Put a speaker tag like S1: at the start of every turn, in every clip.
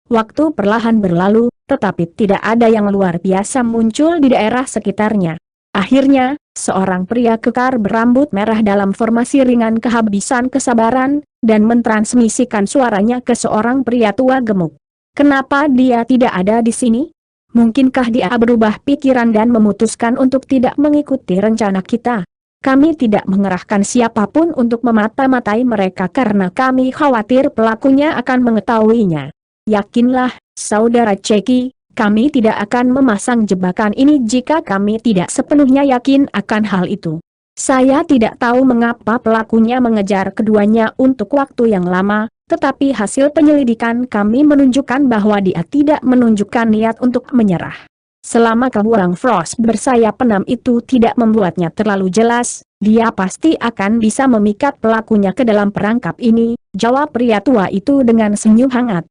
S1: Waktu perlahan berlalu, tetapi tidak ada yang luar biasa muncul di daerah sekitarnya. Akhirnya, seorang pria kekar berambut merah dalam formasi ringan kehabisan kesabaran, dan mentransmisikan suaranya ke seorang pria tua gemuk. Kenapa dia tidak ada di sini? Mungkinkah dia berubah pikiran dan memutuskan untuk tidak mengikuti rencana kita? Kami tidak mengerahkan siapapun untuk memata-matai mereka karena kami khawatir pelakunya akan mengetahuinya. Yakinlah, Saudara Ceki, kami tidak akan memasang jebakan ini jika kami tidak sepenuhnya yakin akan hal itu. Saya tidak tahu mengapa pelakunya mengejar keduanya untuk waktu yang lama, tetapi hasil penyelidikan kami menunjukkan bahwa dia tidak menunjukkan niat untuk menyerah. Selama kebuang Frost bersayap enam itu tidak membuatnya terlalu jelas, dia pasti akan bisa memikat pelakunya ke dalam perangkap ini, jawab pria tua itu dengan senyum hangat.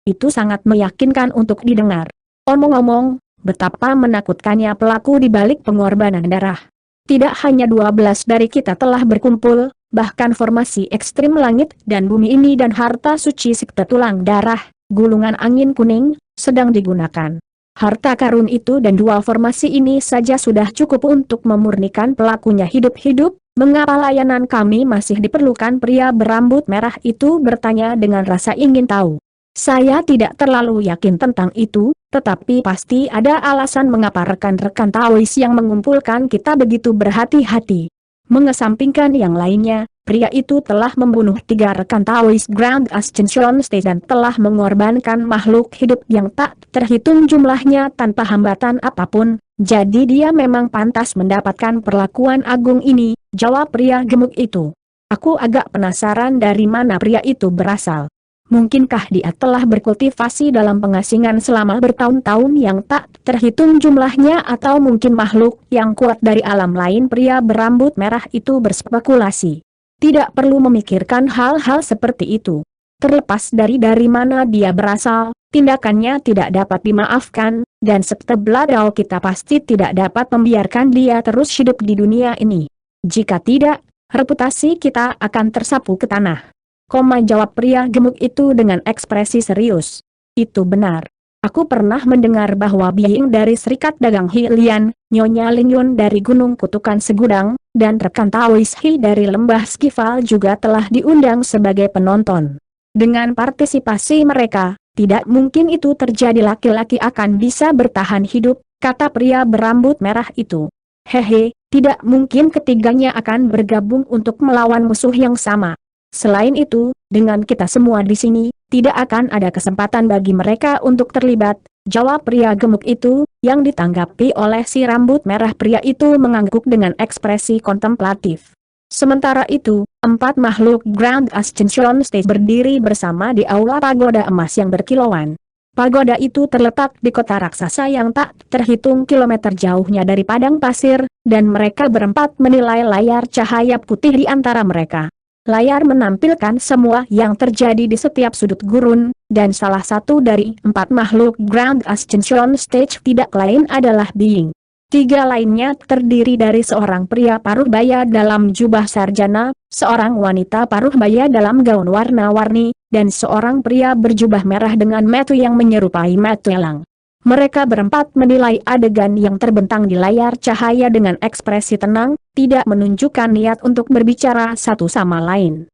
S1: Itu sangat meyakinkan untuk didengar. Omong-omong, betapa menakutkannya pelaku di balik pengorbanan darah. Tidak hanya 12 dari kita telah berkumpul, bahkan formasi ekstrim langit dan bumi ini dan harta suci sekte tulang darah, gulungan angin kuning, sedang digunakan. Harta karun itu dan dua formasi ini saja sudah cukup untuk memurnikan pelakunya hidup-hidup. Mengapa layanan kami masih diperlukan? Pria berambut merah itu bertanya dengan rasa ingin tahu. Saya tidak terlalu yakin tentang itu, tetapi pasti ada alasan mengapa rekan-rekan Taois yang mengumpulkan kita begitu berhati-hati. Mengesampingkan yang lainnya, pria itu telah membunuh 3 rekan Taois Grand Ascension State dan telah mengorbankan makhluk hidup yang tak terhitung jumlahnya tanpa hambatan apapun, jadi dia memang pantas mendapatkan perlakuan agung ini, jawab pria gemuk itu. Aku agak penasaran dari mana pria itu berasal. Mungkinkah dia telah berkultivasi dalam pengasingan selama bertahun-tahun yang tak terhitung jumlahnya atau mungkin makhluk yang kuat dari alam lain? Pria berambut merah itu berspekulasi. Tidak perlu memikirkan hal-hal seperti itu. Terlepas dari mana dia berasal, tindakannya tidak dapat dimaafkan, dan sekte Bladau kita pasti tidak dapat membiarkan dia terus hidup di dunia ini. Jika tidak, reputasi kita akan tersapu ke tanah. Jawab pria gemuk itu dengan ekspresi serius. Itu benar. Aku pernah mendengar bahwa Biing dari Serikat Dagang Hilian, Nyonya Lingyun dari Gunung Kutukan Segudang, dan rekan Taois Hi dari Lembah Skifal juga telah diundang sebagai penonton. Dengan partisipasi mereka, tidak mungkin itu terjadi. Laki-laki akan bisa bertahan hidup, kata pria berambut merah itu. Hehe, tidak mungkin ketiganya akan bergabung untuk melawan musuh yang sama. Selain itu, dengan kita semua di sini, tidak akan ada kesempatan bagi mereka untuk terlibat, jawab pria gemuk itu, yang ditanggapi oleh si rambut merah. Pria itu mengangguk dengan ekspresi kontemplatif. Sementara itu, 4 makhluk Grand Ascension State berdiri bersama di aula pagoda emas yang berkilauan. Pagoda itu terletak di kota raksasa yang tak terhitung kilometer jauhnya dari padang pasir, dan mereka berempat menilai layar cahaya putih di antara mereka. Layar menampilkan semua yang terjadi di setiap sudut gurun, dan salah satu dari 4 makhluk Grand Ascension Stage tidak lain adalah Biing. 3 lainnya terdiri dari seorang pria paruh baya dalam jubah sarjana, seorang wanita paruh baya dalam gaun warna-warni, dan seorang pria berjubah merah dengan metu yang menyerupai metu elang. Mereka berempat menilai adegan yang terbentang di layar cahaya dengan ekspresi tenang, tidak menunjukkan niat untuk berbicara satu sama lain.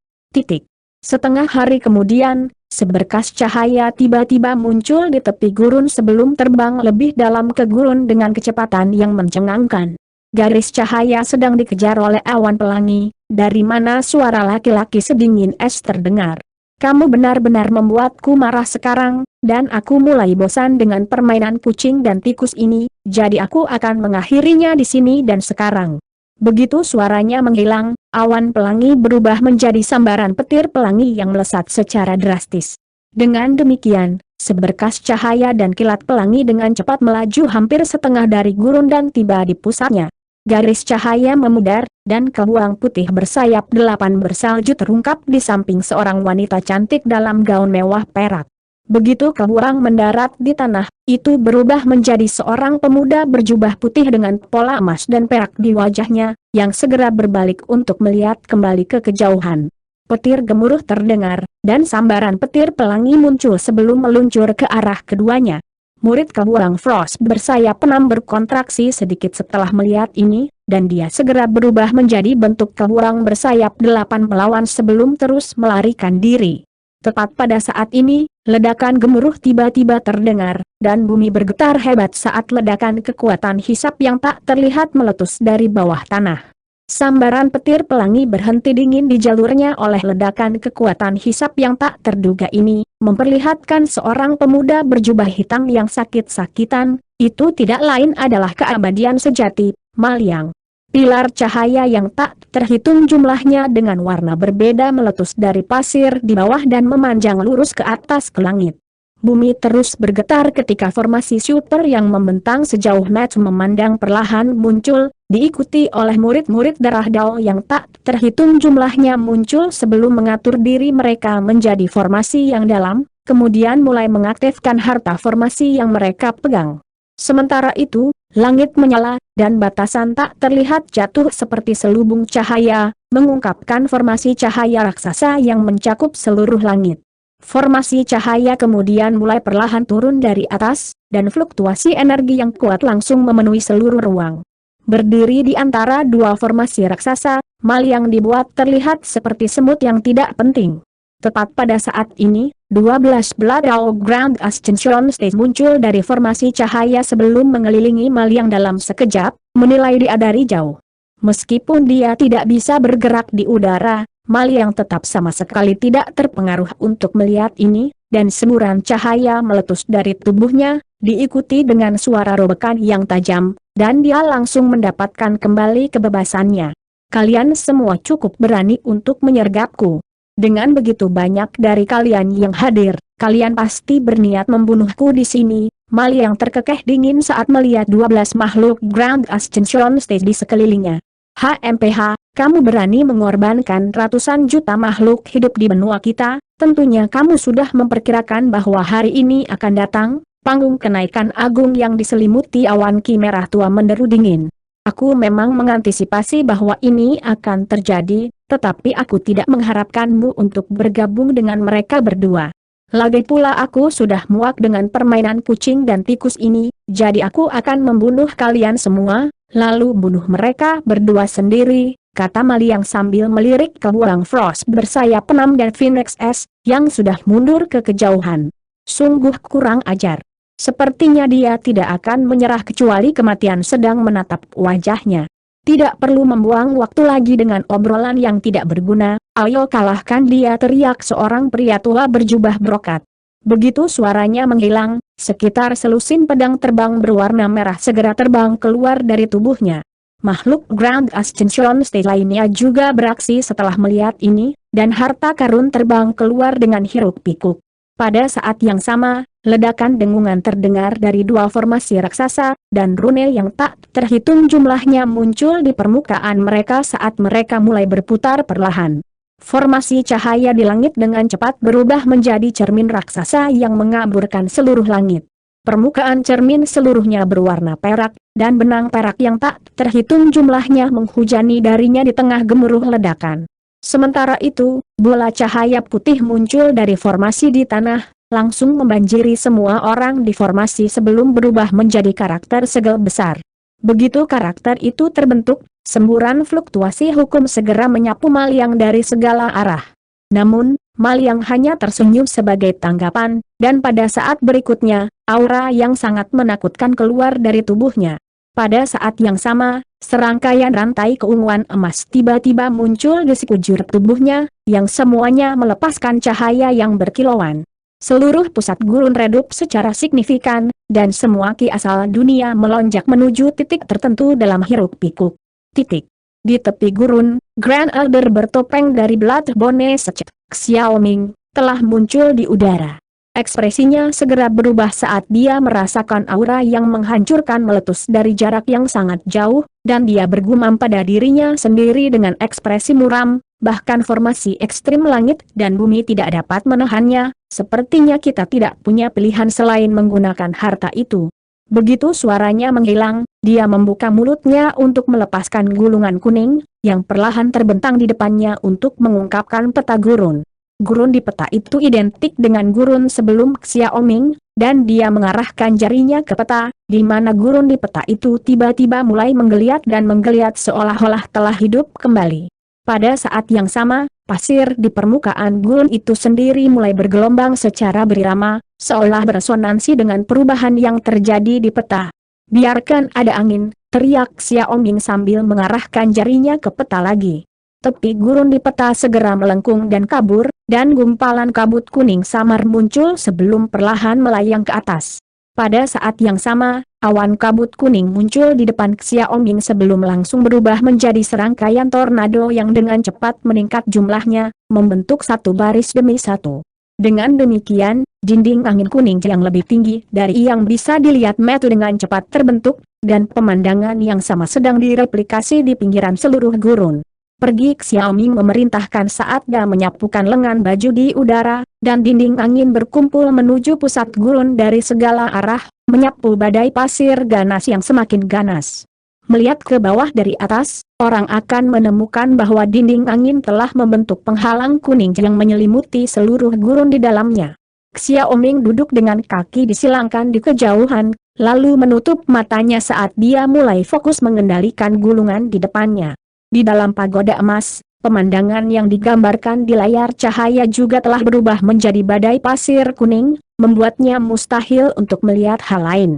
S1: Setengah hari kemudian, seberkas cahaya tiba-tiba muncul di tepi gurun sebelum terbang lebih dalam ke gurun dengan kecepatan yang mencengangkan. Garis cahaya sedang dikejar oleh awan pelangi, dari mana suara laki-laki sedingin es terdengar. Kamu benar-benar membuatku marah sekarang, dan aku mulai bosan dengan permainan kucing dan tikus ini, jadi aku akan mengakhirinya di sini dan sekarang. Begitu suaranya menghilang, awan pelangi berubah menjadi sambaran petir pelangi yang melesat secara drastis. Dengan demikian, seberkas cahaya dan kilat pelangi dengan cepat melaju hampir setengah dari gurun dan tiba di pusatnya. Garis cahaya memudar, dan kebuang putih bersayap 8 bersalju terungkap di samping seorang wanita cantik dalam gaun mewah perak. Begitu kebuang mendarat di tanah, itu berubah menjadi seorang pemuda berjubah putih dengan pola emas dan perak di wajahnya, yang segera berbalik untuk melihat kembali ke kejauhan. petir gemuruh terdengar, dan sambaran petir pelangi muncul sebelum meluncur ke arah keduanya. Murid Kewurang Frost bersayap enam berkontraksi sedikit setelah melihat ini, dan dia segera berubah menjadi bentuk kewurang bersayap 8 melawan sebelum terus melarikan diri. Tepat pada saat ini, ledakan gemuruh tiba-tiba terdengar, dan bumi bergetar hebat saat ledakan kekuatan hisap yang tak terlihat meletus dari bawah tanah. Sambaran petir pelangi berhenti dingin di jalurnya oleh ledakan kekuatan hisap yang tak terduga ini, memperlihatkan seorang pemuda berjubah hitam yang sakit-sakitan, itu tidak lain adalah keabadian sejati, Malyang. Pilar cahaya yang tak terhitung jumlahnya dengan warna berbeda meletus dari pasir di bawah dan memanjang lurus ke atas ke langit. Bumi terus bergetar ketika formasi shooter yang membentang sejauh mata memandang perlahan muncul, diikuti oleh murid-murid darah Dao yang tak terhitung jumlahnya muncul sebelum mengatur diri mereka menjadi formasi yang dalam, kemudian mulai mengaktifkan harta formasi yang mereka pegang. Sementara itu, langit menyala, dan batasan tak terlihat jatuh seperti selubung cahaya, mengungkapkan formasi cahaya raksasa yang mencakup seluruh langit. Formasi cahaya kemudian mulai perlahan turun dari atas, dan fluktuasi energi yang kuat langsung memenuhi seluruh ruang. Berdiri di antara dua formasi raksasa, Malyang dibuat terlihat seperti semut yang tidak penting. Tepat pada saat ini, 12 Blood Dao Grand Ascension Stage muncul dari formasi cahaya sebelum mengelilingi Malyang dalam sekejap, menilai dia dari jauh. Meskipun dia tidak bisa bergerak di udara, Malyang tetap sama sekali tidak terpengaruh untuk melihat ini, dan semburan cahaya meletus dari tubuhnya, diikuti dengan suara robekan yang tajam, dan dia langsung mendapatkan kembali kebebasannya. Kalian semua cukup berani untuk menyergapku. Dengan begitu banyak dari kalian yang hadir, kalian pasti berniat membunuhku di sini. Malyang terkekeh dingin saat melihat 12 makhluk Grand Ascension Stage di sekelilingnya. HMPH, kamu berani mengorbankan ratusan juta makhluk hidup di benua kita, tentunya kamu sudah memperkirakan bahwa hari ini akan datang, panggung kenaikan agung yang diselimuti awan ki merah tua menderu dingin. Aku memang mengantisipasi bahwa ini akan terjadi, tetapi aku tidak mengharapkanmu untuk bergabung dengan mereka berdua. Lagi pula aku sudah muak dengan permainan kucing dan tikus ini, jadi aku akan membunuh kalian semua, lalu bunuh mereka berdua sendiri, kata Malyang sambil melirik ke Kewurang Frost bersayap 6 dan Phoenix S, yang sudah mundur ke kejauhan. Sungguh kurang ajar. Sepertinya dia tidak akan menyerah kecuali kematian sedang menatap wajahnya. Tidak perlu membuang waktu lagi dengan obrolan yang tidak berguna, ayo kalahkan dia, teriak seorang pria tua berjubah brokat. Begitu suaranya menghilang, sekitar selusin pedang terbang berwarna merah segera terbang keluar dari tubuhnya. Makhluk Grand Ascension Stage lainnya juga beraksi setelah melihat ini, dan harta karun terbang keluar dengan hiruk-pikuk. Pada saat yang sama, ledakan dengungan terdengar dari dua formasi raksasa, dan rune yang tak terhitung jumlahnya muncul di permukaan mereka saat mereka mulai berputar perlahan. Formasi cahaya di langit dengan cepat berubah menjadi cermin raksasa yang mengaburkan seluruh langit. Permukaan cermin seluruhnya berwarna perak, dan benang perak yang tak terhitung jumlahnya menghujani darinya di tengah gemuruh ledakan. Sementara itu, bola cahaya putih muncul dari formasi di tanah, langsung membanjiri semua orang di formasi sebelum berubah menjadi karakter segel besar. Begitu karakter itu terbentuk, semburan fluktuasi hukum segera menyapu Malyang dari segala arah. Namun, Malyang hanya tersenyum sebagai tanggapan, dan pada saat berikutnya, aura yang sangat menakutkan keluar dari tubuhnya. Pada saat yang sama, serangkaian rantai keunguan emas tiba-tiba muncul di sekujur tubuhnya, yang semuanya melepaskan cahaya yang berkilauan. Seluruh pusat gurun redup secara signifikan, dan semua ki asal dunia melonjak menuju titik tertentu dalam hiruk-pikuk. Titik. Di tepi gurun, Grand Elder bertopeng dari Bloodbone Secet, Xiaoming, telah muncul di udara. Ekspresinya segera berubah saat dia merasakan aura yang menghancurkan meletus dari jarak yang sangat jauh, dan dia bergumam pada dirinya sendiri dengan ekspresi muram, bahkan formasi ekstrim langit dan bumi tidak dapat menahannya, sepertinya kita tidak punya pilihan selain menggunakan harta itu. Begitu suaranya menghilang, dia membuka mulutnya untuk melepaskan gulungan kuning, yang perlahan terbentang di depannya untuk mengungkapkan peta gurun. Gurun di peta itu identik dengan gurun sebelum Xiaoming, dan dia mengarahkan jarinya ke peta, di mana gurun di peta itu tiba-tiba mulai menggeliat dan menggeliat seolah-olah telah hidup kembali. Pada saat yang sama, pasir di permukaan gurun itu sendiri mulai bergelombang secara berirama, seolah beresonansi dengan perubahan yang terjadi di peta. "Biarkan ada angin," teriak Xiaoming sambil mengarahkan jarinya ke peta lagi. Tepi gurun di peta segera melengkung dan kabur, dan gumpalan kabut kuning samar muncul sebelum perlahan melayang ke atas. Pada saat yang sama, awan kabut kuning muncul di depan Xiaoming sebelum langsung berubah menjadi serangkaian tornado yang dengan cepat meningkat jumlahnya, membentuk satu baris demi satu. Dengan demikian, dinding angin kuning yang lebih tinggi dari yang bisa dilihat mata dengan cepat terbentuk, dan pemandangan yang sama sedang direplikasi di pinggiran seluruh gurun. Pergi Xiaoming memerintahkan saat dia menyapukan lengan baju di udara, dan dinding angin berkumpul menuju pusat gurun dari segala arah, menyapu badai pasir ganas yang semakin ganas. Melihat ke bawah dari atas, orang akan menemukan bahwa dinding angin telah membentuk penghalang kuning yang menyelimuti seluruh gurun di dalamnya. Xiaoming duduk dengan kaki disilangkan di kejauhan, lalu menutup matanya saat dia mulai fokus mengendalikan gulungan di depannya. Di dalam pagoda emas, pemandangan yang digambarkan di layar cahaya juga telah berubah menjadi badai pasir kuning, membuatnya mustahil untuk melihat hal lain.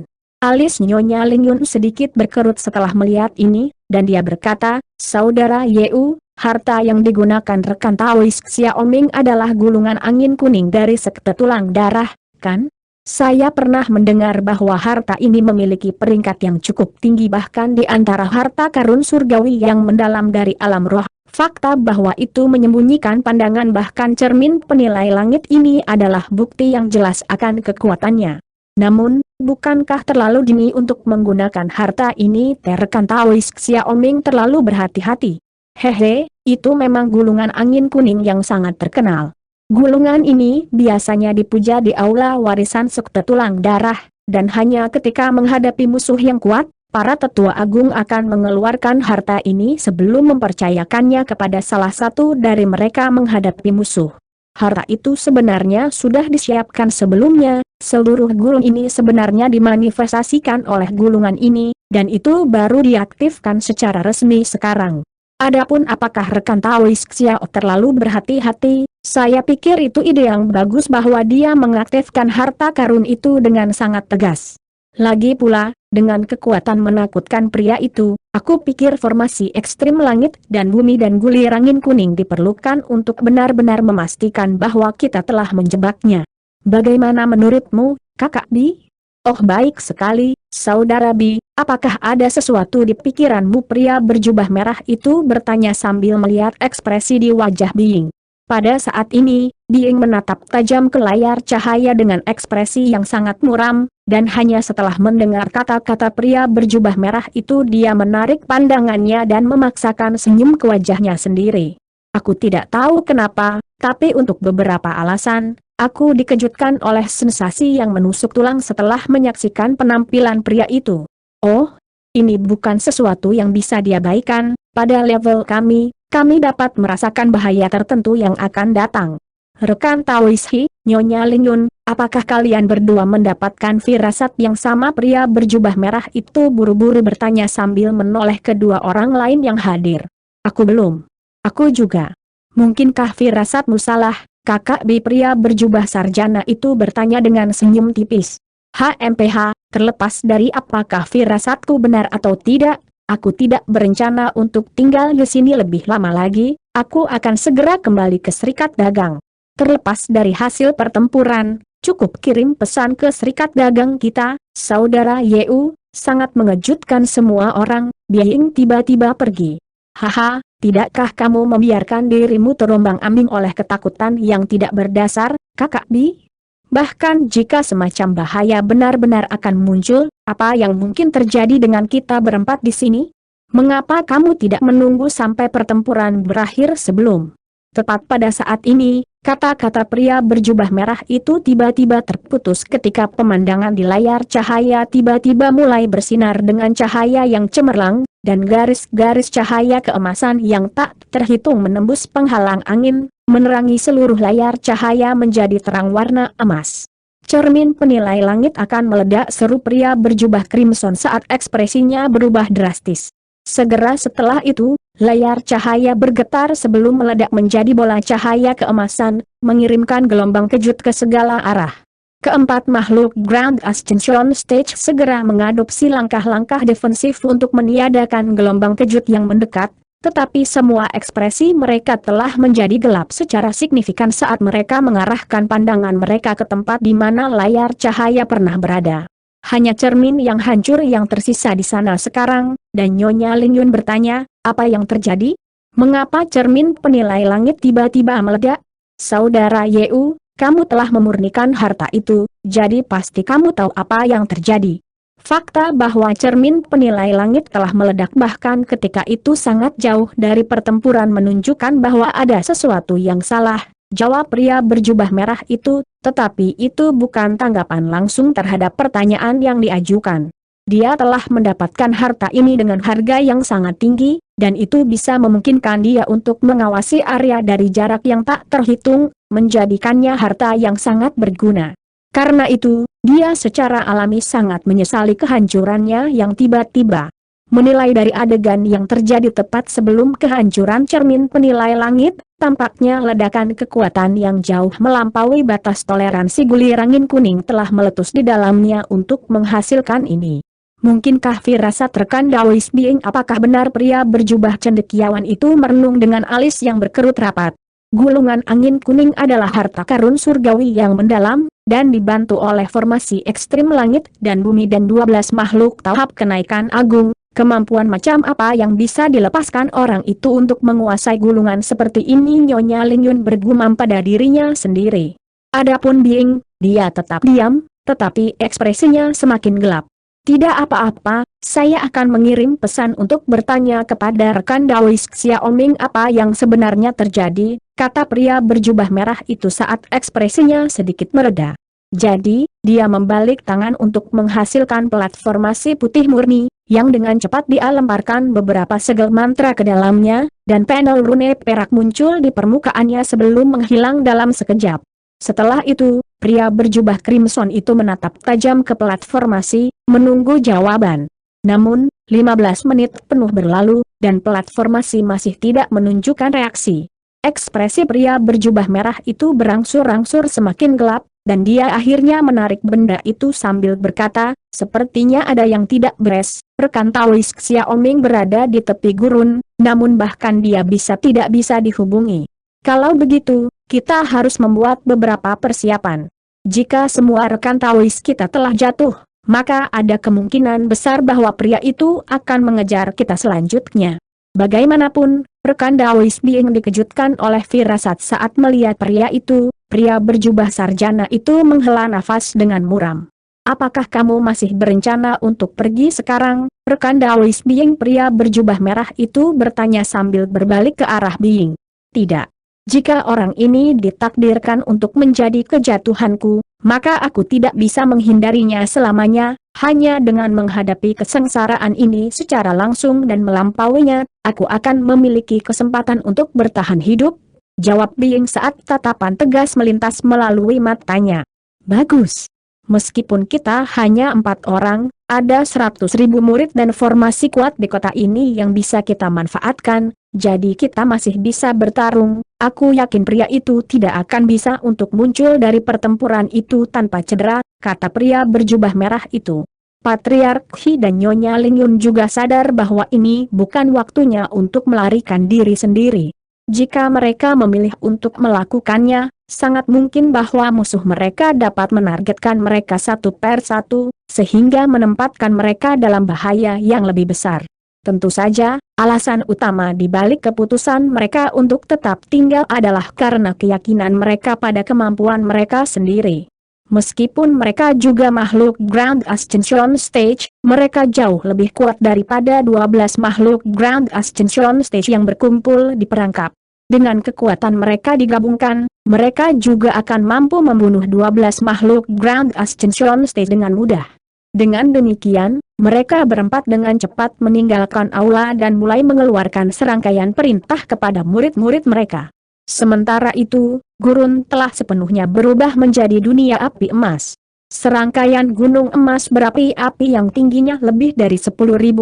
S1: Alis Nyonya Lingyun sedikit berkerut setelah melihat ini, dan dia berkata, "Saudara Yeu, harta yang digunakan rekan Taois Xiaoming adalah gulungan angin kuning dari sekte tulang darah, kan? Saya pernah mendengar bahwa harta ini memiliki peringkat yang cukup tinggi bahkan di antara harta karun surgawi yang mendalam dari alam roh. Fakta bahwa itu menyembunyikan pandangan bahkan cermin penilai langit ini adalah bukti yang jelas akan kekuatannya. Namun, bukankah terlalu dini untuk menggunakan harta ini?" Rekan Taois Xiaoming terlalu berhati-hati. "Hehe, itu memang gulungan angin kuning yang sangat terkenal. Gulungan ini biasanya dipuja di aula warisan sekte tulang darah, dan hanya ketika menghadapi musuh yang kuat, para tetua agung akan mengeluarkan harta ini sebelum mempercayakannya kepada salah satu dari mereka menghadapi musuh. Harta itu sebenarnya sudah disiapkan sebelumnya, seluruh gulung ini sebenarnya dimanifestasikan oleh gulungan ini, dan itu baru diaktifkan secara resmi sekarang. Adapun apakah rekan Taois Xiao terlalu berhati-hati, saya pikir itu ide yang bagus bahwa dia mengaktifkan harta karun itu dengan sangat tegas. Lagi pula, dengan kekuatan menakutkan pria itu, aku pikir formasi ekstrim langit dan bumi dan gulir angin kuning diperlukan untuk benar-benar memastikan bahwa kita telah menjebaknya. Bagaimana menurutmu, Kakak Bi? "Oh baik sekali, Saudara Bi, apakah ada sesuatu di pikiranmu?" Pria berjubah merah itu bertanya sambil melihat ekspresi di wajah Biying. Pada saat ini, Biying menatap tajam ke layar cahaya dengan ekspresi yang sangat muram, dan hanya setelah mendengar kata-kata pria berjubah merah itu dia menarik pandangannya dan memaksakan senyum ke wajahnya sendiri. "Aku tidak tahu kenapa, tapi untuk beberapa alasan, aku dikejutkan oleh sensasi yang menusuk tulang setelah menyaksikan penampilan pria itu. Oh, ini bukan sesuatu yang bisa diabaikan, pada level kami dapat merasakan bahaya tertentu yang akan datang." "Rekan Taois Hi, Nyonya Lingyun, apakah kalian berdua mendapatkan firasat yang sama?" Pria berjubah merah itu buru-buru bertanya sambil menoleh kedua orang lain yang hadir. "Aku belum." "Aku juga." "Mungkinkah firasatmu salah, Kakak Bi?" Pria berjubah sarjana itu bertanya dengan senyum tipis. "HMPH, terlepas dari apakah firasatku benar atau tidak, aku tidak berencana untuk tinggal di sini lebih lama lagi, aku akan segera kembali ke Serikat Dagang. Terlepas dari hasil pertempuran, cukup kirim pesan ke Serikat Dagang kita, Saudara Yeu." Sangat mengejutkan semua orang, Biying tiba-tiba pergi. "Haha, tidakkah kamu membiarkan dirimu terombang-ambing oleh ketakutan yang tidak berdasar, Kakak Bi? Bahkan jika semacam bahaya benar-benar akan muncul, apa yang mungkin terjadi dengan kita berempat di sini? Mengapa kamu tidak menunggu sampai pertempuran berakhir sebelum Tepat pada saat ini, kata-kata pria berjubah merah itu tiba-tiba terputus ketika pemandangan di layar cahaya tiba-tiba mulai bersinar dengan cahaya yang cemerlang, dan garis-garis cahaya keemasan yang tak terhitung menembus penghalang angin, menerangi seluruh layar cahaya menjadi terang warna emas. Cermin penilai langit akan meledak, seru pria berjubah crimson saat ekspresinya berubah drastis. Segera setelah itu, layar cahaya bergetar sebelum meledak menjadi bola cahaya keemasan, mengirimkan gelombang kejut ke segala arah. Keempat makhluk Grand Ascension Stage segera mengadopsi langkah-langkah defensif untuk meniadakan gelombang kejut yang mendekat, tetapi semua ekspresi mereka telah menjadi gelap secara signifikan saat mereka mengarahkan pandangan mereka ke tempat di mana layar cahaya pernah berada. Hanya cermin yang hancur yang tersisa di sana sekarang, dan Nyonya Lingyun bertanya, apa yang terjadi? Mengapa cermin penilai langit tiba-tiba meledak? Saudara Yu, kamu telah memurnikan harta itu, jadi pasti kamu tahu apa yang terjadi. Fakta bahwa cermin penilai langit telah meledak bahkan ketika itu sangat jauh dari pertempuran menunjukkan bahwa ada sesuatu yang salah, jawab pria berjubah merah itu, tetapi itu bukan tanggapan langsung terhadap pertanyaan yang diajukan. Dia telah mendapatkan harta ini dengan harga yang sangat tinggi, dan itu bisa memungkinkan dia untuk mengawasi area dari jarak yang tak terhitung, menjadikannya harta yang sangat berguna. Karena itu, dia secara alami sangat menyesali kehancurannya yang tiba-tiba. Menilai dari adegan yang terjadi tepat sebelum kehancuran cermin penilai langit, tampaknya ledakan kekuatan yang jauh melampaui batas toleransi gulir angin kuning telah meletus di dalamnya untuk menghasilkan ini. Mungkinkah firasat rekan Daois Bing? Apakah benar pria berjubah cendekiawan itu merenung dengan alis yang berkerut rapat? Gulungan angin kuning adalah harta karun surgawi yang mendalam, dan dibantu oleh formasi ekstrim langit dan bumi dan 12 makhluk tahap kenaikan agung. Kemampuan macam apa yang bisa dilepaskan orang itu untuk menguasai gulungan seperti ini? Nyonya Lingyun bergumam pada dirinya sendiri. Adapun Bing, dia tetap diam, tetapi ekspresinya semakin gelap. Tidak apa-apa, saya akan mengirim pesan untuk bertanya kepada rekan Daois Xiaoming apa yang sebenarnya terjadi, kata pria berjubah merah itu saat ekspresinya sedikit mereda. Jadi, dia membalik tangan untuk menghasilkan platformasi putih murni, yang dengan cepat dia lemparkan beberapa segel mantra ke dalamnya, dan panel rune perak muncul di permukaannya sebelum menghilang dalam sekejap. Setelah itu, pria berjubah crimson itu menatap tajam ke platformasi, menunggu jawaban. Namun, 15 menit penuh berlalu, dan platformasi masih tidak menunjukkan reaksi. Ekspresi pria berjubah merah itu berangsur-angsur semakin gelap, dan dia akhirnya menarik benda itu sambil berkata, sepertinya ada yang tidak beres. Rekan Taois Xiaoming berada di tepi gurun, namun bahkan dia tidak bisa dihubungi. Kalau begitu, kita harus membuat beberapa persiapan. Jika semua rekan Taois kita telah jatuh, maka ada kemungkinan besar bahwa pria itu akan mengejar kita selanjutnya. Bagaimanapun, rekan Daois Bing dikejutkan oleh firasat saat melihat pria itu. Pria berjubah sarjana itu menghela nafas dengan muram. Apakah kamu masih berencana untuk pergi sekarang? Rekan Daois Bing pria berjubah merah itu bertanya sambil berbalik ke arah Bing. Tidak. Jika orang ini ditakdirkan untuk menjadi kejatuhanku, maka aku tidak bisa menghindarinya selamanya. Hanya dengan menghadapi kesengsaraan ini secara langsung dan melampauinya, aku akan memiliki kesempatan untuk bertahan hidup. Jawab Bing saat tatapan tegas melintas melalui matanya. Bagus. Meskipun kita hanya 4 orang, ada 100.000 murid dan formasi kuat di kota ini yang bisa kita manfaatkan, jadi kita masih bisa bertarung. Aku yakin pria itu tidak akan bisa untuk muncul dari pertempuran itu tanpa cedera, kata pria berjubah merah itu. Patriark He dan Nyonya Lingyun juga sadar bahwa ini bukan waktunya untuk melarikan diri sendiri. Jika mereka memilih untuk melakukannya, sangat mungkin bahwa musuh mereka dapat menargetkan mereka satu per satu, sehingga menempatkan mereka dalam bahaya yang lebih besar. Tentu saja, alasan utama di balik keputusan mereka untuk tetap tinggal adalah karena keyakinan mereka pada kemampuan mereka sendiri. Meskipun mereka juga makhluk Grand Ascension Stage, mereka jauh lebih kuat daripada 12 makhluk Grand Ascension Stage yang berkumpul di perangkap. Dengan kekuatan mereka digabungkan, mereka juga akan mampu membunuh 12 makhluk Grand Ascension Stage dengan mudah. Dengan demikian, mereka berempat dengan cepat meninggalkan aula dan mulai mengeluarkan serangkaian perintah kepada murid-murid mereka. Sementara itu, gurun telah sepenuhnya berubah menjadi dunia api emas. Serangkaian gunung emas berapi-api yang tingginya lebih dari 10.000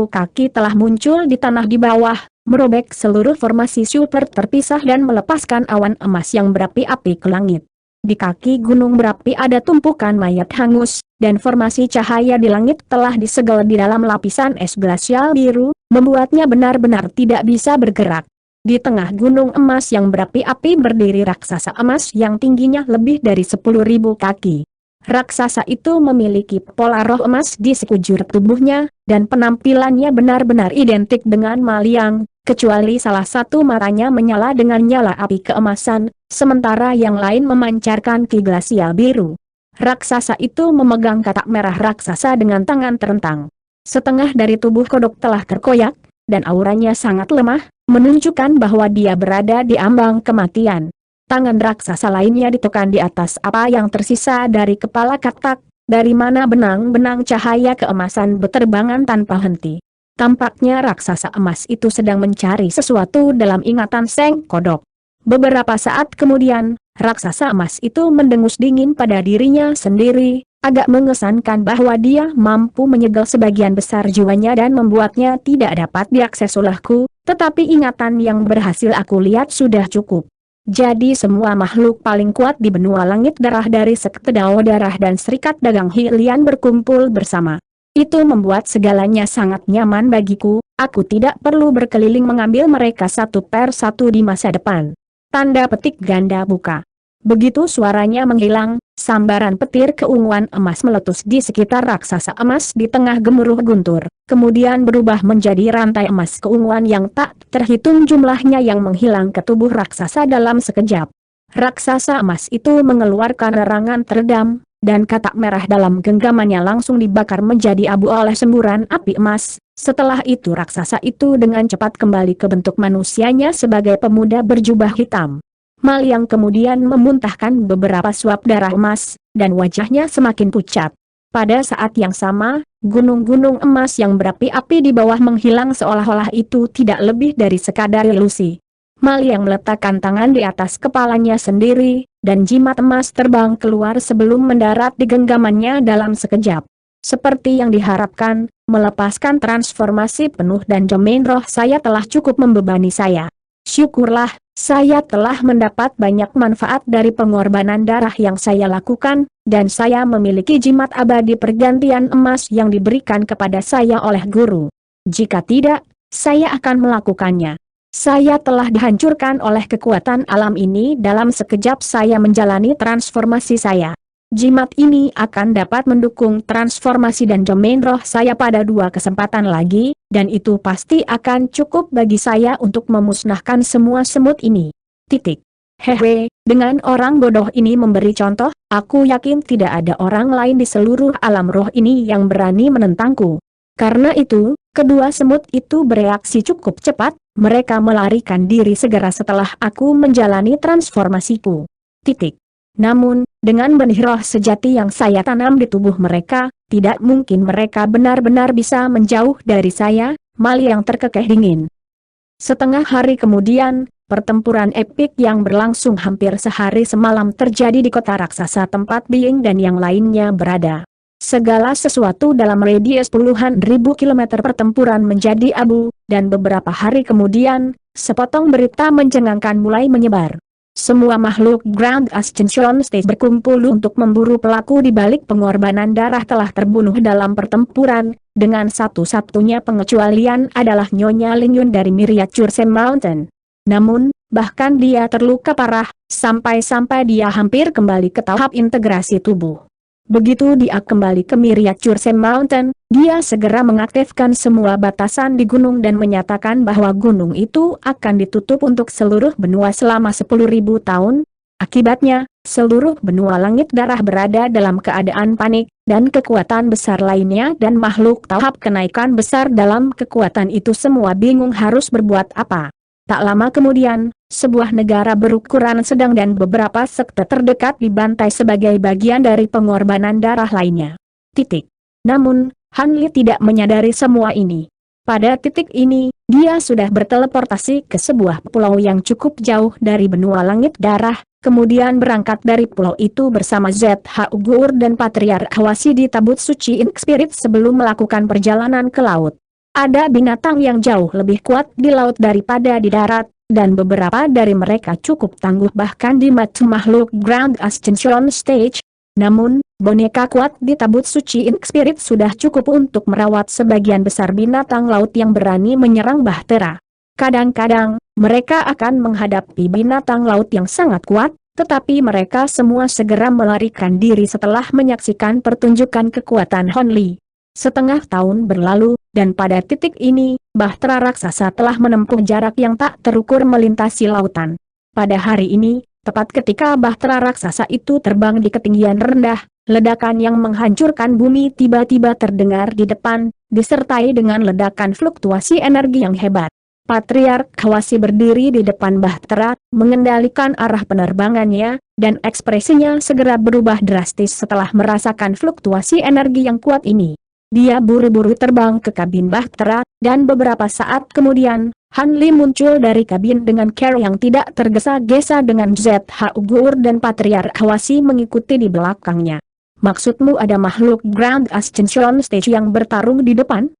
S1: kaki telah muncul di tanah di bawah, merobek seluruh formasi super terpisah dan melepaskan awan emas yang berapi-api ke langit. Di kaki gunung berapi ada tumpukan mayat hangus, dan formasi cahaya di langit telah disegel di dalam lapisan es glasial biru, membuatnya benar-benar tidak bisa bergerak. Di tengah gunung emas yang berapi-api berdiri raksasa emas yang tingginya lebih dari 10.000 kaki. Raksasa itu memiliki pola roh emas di sekujur tubuhnya, dan penampilannya benar-benar identik dengan Maliang, kecuali salah satu matanya menyala dengan nyala api keemasan, sementara yang lain memancarkan ki glasial biru. Raksasa itu memegang katak merah raksasa dengan tangan terentang. Setengah dari tubuh kodok telah terkoyak, dan auranya sangat lemah, menunjukkan bahwa dia berada di ambang kematian. Tangan raksasa lainnya ditekan di atas apa yang tersisa dari kepala katak, dari mana benang-benang cahaya keemasan berterbangan tanpa henti. Tampaknya raksasa emas itu sedang mencari sesuatu dalam ingatan Seng Kodok. Beberapa saat kemudian, raksasa emas itu mendengus dingin pada dirinya sendiri, agak mengesankan bahwa dia mampu menyegel sebagian besar jiwanya dan membuatnya tidak dapat diakses olehku, tetapi ingatan yang berhasil aku lihat sudah cukup. Jadi semua makhluk paling kuat di benua langit darah dari sekte Dao Darah dan Serikat Dagang Hilian berkumpul bersama. Itu membuat segalanya sangat nyaman bagiku, aku tidak perlu berkeliling mengambil mereka satu per satu di masa depan. Tanda petik ganda buka. Begitu suaranya menghilang, sambaran petir keunguan emas meletus di sekitar raksasa emas di tengah gemuruh guntur, kemudian berubah menjadi rantai emas keunguan yang tak terhitung jumlahnya yang menghilang ke tubuh raksasa dalam sekejap. Raksasa emas itu mengeluarkan larangan teredam, dan katak merah dalam genggamannya langsung dibakar menjadi abu oleh semburan api emas. Setelah itu raksasa itu dengan cepat kembali ke bentuk manusianya sebagai pemuda berjubah hitam. Maliang kemudian memuntahkan beberapa suap darah emas, dan wajahnya semakin pucat. Pada saat yang sama, gunung-gunung emas yang berapi-api di bawah menghilang seolah-olah itu tidak lebih dari sekadar ilusi. Maliang meletakkan tangan di atas kepalanya sendiri, dan jimat emas terbang keluar sebelum mendarat di genggamannya dalam sekejap. Seperti yang diharapkan, melepaskan transformasi penuh dan domain roh saya telah cukup membebani saya. Syukurlah, saya telah mendapat banyak manfaat dari pengorbanan darah yang saya lakukan, dan saya memiliki jimat abadi pergantian emas yang diberikan kepada saya oleh guru. Jika tidak, saya akan melakukannya. Saya telah dihancurkan oleh kekuatan alam ini dalam sekejap saya menjalani transformasi saya. Jimat ini akan dapat mendukung transformasi dan domain roh saya pada 2 kesempatan lagi, dan itu pasti akan cukup bagi saya untuk memusnahkan semua semut ini. Hehe, dengan orang bodoh ini memberi contoh, aku yakin tidak ada orang lain di seluruh alam roh ini yang berani menentangku. Karena itu, kedua semut itu bereaksi cukup cepat, mereka melarikan diri segera setelah aku menjalani transformasiku. Namun, dengan benih roh sejati yang saya tanam di tubuh mereka, tidak mungkin mereka benar-benar bisa menjauh dari saya. Maliang terkekeh dingin. Setengah hari kemudian, pertempuran epik yang berlangsung hampir sehari semalam terjadi di kota raksasa tempat Bing dan yang lainnya berada. Segala sesuatu dalam radius puluhan ribu kilometer pertempuran menjadi abu, dan beberapa hari kemudian, sepotong berita mencengangkan mulai menyebar. Semua makhluk Grand Ascension Stage berkumpul untuk memburu pelaku di balik pengorbanan darah telah terbunuh dalam pertempuran, dengan satu-satunya pengecualian adalah Nyonya Lingyun dari Miniature Sam Mountain. Namun, bahkan dia terluka parah, sampai-sampai dia hampir kembali ke tahap integrasi tubuh. Begitu dia kembali ke Miniature Sam Mountain, dia segera mengaktifkan semua batasan di gunung dan menyatakan bahwa gunung itu akan ditutup untuk seluruh benua selama 10.000 tahun. Akibatnya, seluruh benua langit darah berada dalam keadaan panik, dan kekuatan besar lainnya dan makhluk tahap kenaikan besar dalam kekuatan itu semua bingung harus berbuat apa. Tak lama kemudian, sebuah negara berukuran sedang dan beberapa sekte terdekat dibantai sebagai bagian dari pengorbanan darah lainnya. Namun, Han Li tidak menyadari semua ini. Pada titik ini, dia sudah berteleportasi ke sebuah pulau yang cukup jauh dari benua langit darah, kemudian berangkat dari pulau itu bersama ZH Ugur dan Patriark Hwasi di tabut suci Ink Spirit sebelum melakukan perjalanan ke laut. Ada binatang yang jauh lebih kuat di laut daripada di darat, dan beberapa dari mereka cukup tangguh bahkan di mata makhluk Grand Ascension Stage. Namun, boneka kuat di tabut suci Ink Spirit sudah cukup untuk merawat sebagian besar binatang laut yang berani menyerang Bahtera. Kadang-kadang, mereka akan menghadapi binatang laut yang sangat kuat, tetapi mereka semua segera melarikan diri setelah menyaksikan pertunjukan kekuatan Hon Li. Setengah tahun berlalu, dan pada titik ini, Bahtera raksasa telah menempuh jarak yang tak terukur melintasi lautan. Pada hari ini, tepat ketika Bahtera raksasa itu terbang di ketinggian rendah, ledakan yang menghancurkan bumi tiba-tiba terdengar di depan, disertai dengan ledakan fluktuasi energi yang hebat. Patriark Hwasi berdiri di depan Bahtera, mengendalikan arah penerbangannya, dan ekspresinya segera berubah drastis setelah merasakan fluktuasi energi yang kuat ini. Dia buru-buru terbang ke kabin Bahtera, dan beberapa saat kemudian, Han Li muncul dari kabin dengan cara yang tidak tergesa-gesa dengan ZH Ugur dan Patriark Hwasi mengikuti di belakangnya. Maksudmu ada makhluk Grand Ascension Stage yang bertarung di depan?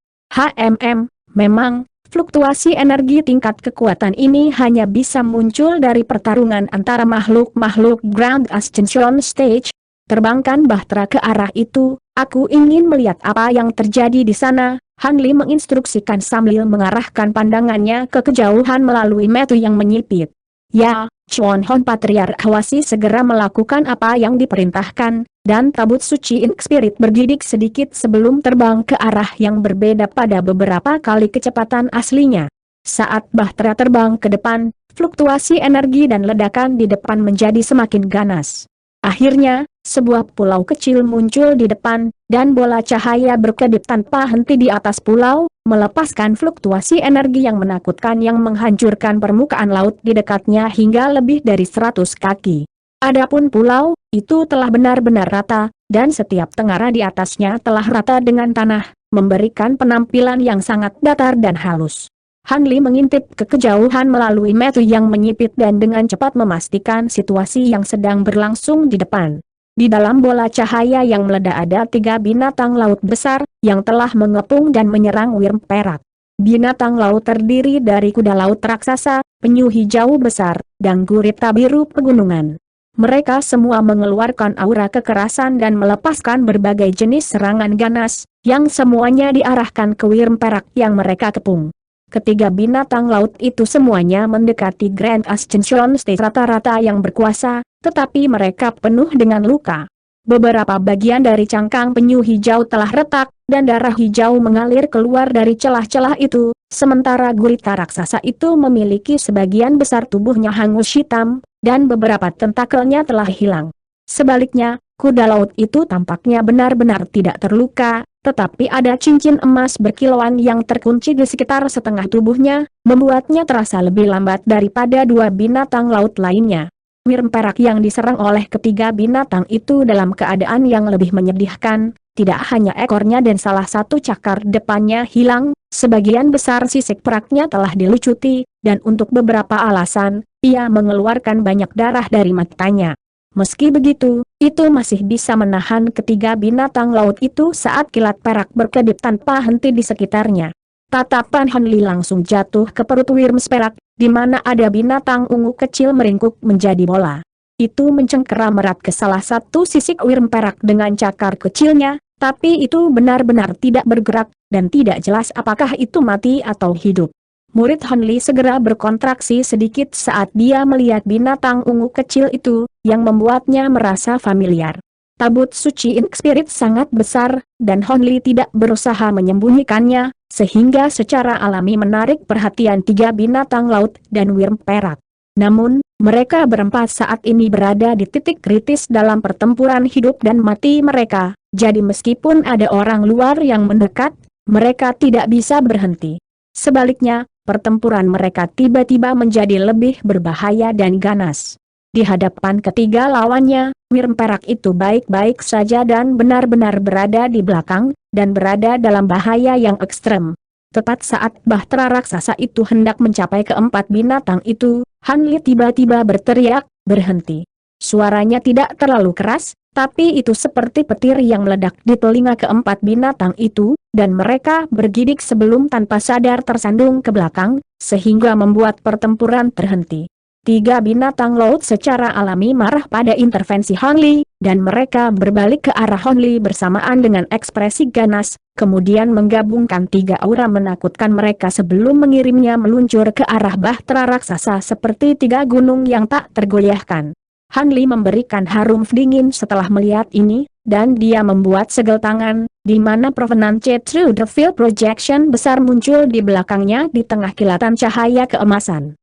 S1: Memang, fluktuasi energi tingkat kekuatan ini hanya bisa muncul dari pertarungan antara makhluk-makhluk Grand Ascension Stage. Terbangkan Bahtera ke arah itu, aku ingin melihat apa yang terjadi di sana. Han Li menginstruksikan sambil mengarahkan pandangannya ke kejauhan melalui mata yang menyipit. Ya, Chuan Hon Patriark Hwasi segera melakukan apa yang diperintahkan, dan tabut suci Ink Spirit bergidik sedikit sebelum terbang ke arah yang berbeda pada beberapa kali kecepatan aslinya. Saat Bahtera terbang ke depan, fluktuasi energi dan ledakan di depan menjadi semakin ganas. Akhirnya, sebuah pulau kecil muncul di depan, dan bola cahaya berkedip tanpa henti di atas pulau, melepaskan fluktuasi energi yang menakutkan yang menghancurkan permukaan laut di dekatnya hingga lebih dari 100 kaki. Adapun pulau, itu telah benar-benar rata, dan setiap tengara di atasnya telah rata dengan tanah, memberikan penampilan yang sangat datar dan halus. Han Li mengintip ke kejauhan melalui mata yang menyipit dan dengan cepat memastikan situasi yang sedang berlangsung di depan. Di dalam bola cahaya yang meledak ada 3 binatang laut besar, yang telah mengepung dan menyerang Wyrm perak. Binatang laut terdiri dari kuda laut raksasa, penyu hijau besar, dan gurita biru pegunungan. Mereka semua mengeluarkan aura kekerasan dan melepaskan berbagai jenis serangan ganas, yang semuanya diarahkan ke Wyrm perak yang mereka kepung. Ketiga binatang laut itu semuanya mendekati Grand Ascension Stage rata-rata yang berkuasa, tetapi mereka penuh dengan luka. Beberapa bagian dari cangkang penyu hijau telah retak, dan darah hijau mengalir keluar dari celah-celah itu, sementara gurita raksasa itu memiliki sebagian besar tubuhnya hangus hitam, dan beberapa tentakelnya telah hilang. Sebaliknya, kuda laut itu tampaknya benar-benar tidak terluka, tetapi ada cincin emas berkilauan yang terkunci di sekitar setengah tubuhnya, membuatnya terasa lebih lambat daripada 2 binatang laut lainnya. Wyrm perak yang diserang oleh ketiga binatang itu dalam keadaan yang lebih menyedihkan, tidak hanya ekornya dan salah satu cakar depannya hilang, sebagian besar sisik peraknya telah dilucuti, dan untuk beberapa alasan, ia mengeluarkan banyak darah dari matanya. Meski begitu, itu masih bisa menahan ketiga binatang laut itu saat kilat perak berkedip tanpa henti di sekitarnya. Tatapan Han Li langsung jatuh ke perut Wyrm perak, di mana ada binatang ungu kecil meringkuk menjadi bola. Itu mencengkeram erat ke salah satu sisik Wyrm perak dengan cakar kecilnya, tapi itu benar-benar tidak bergerak, dan tidak jelas apakah itu mati atau hidup. Murid Han Li segera berkontraksi sedikit saat dia melihat binatang ungu kecil itu, yang membuatnya merasa familiar. Tabut suci Ink Spirit sangat besar, dan Han Li tidak berusaha menyembunyikannya, sehingga secara alami menarik perhatian 3 binatang laut dan Wyrm perak. Namun, mereka berempat saat ini berada di titik kritis dalam pertempuran hidup dan mati mereka, jadi meskipun ada orang luar yang mendekat, mereka tidak bisa berhenti. Sebaliknya, pertempuran mereka tiba-tiba menjadi lebih berbahaya dan ganas. Di hadapan ketiga lawannya, Wir Perak itu baik-baik saja dan benar-benar berada di belakang, dan berada dalam bahaya yang ekstrem. Tepat saat bahtera raksasa itu hendak mencapai keempat binatang itu, Han Li tiba-tiba berteriak, "Berhenti!" Suaranya tidak terlalu keras, tapi itu seperti petir yang meledak di telinga keempat binatang itu, dan mereka bergidik sebelum tanpa sadar tersandung ke belakang, sehingga membuat pertempuran terhenti. Tiga binatang laut secara alami marah pada intervensi Han Li, dan mereka berbalik ke arah Han Li bersamaan dengan ekspresi ganas, kemudian menggabungkan tiga aura menakutkan mereka sebelum mengirimnya meluncur ke arah bahtera raksasa seperti tiga gunung yang tak tergoyahkan. Han Li memberikan harum dingin setelah melihat ini, dan dia membuat segel tangan, di mana Provenance Through the Field Projection besar muncul di belakangnya di tengah kilatan cahaya keemasan.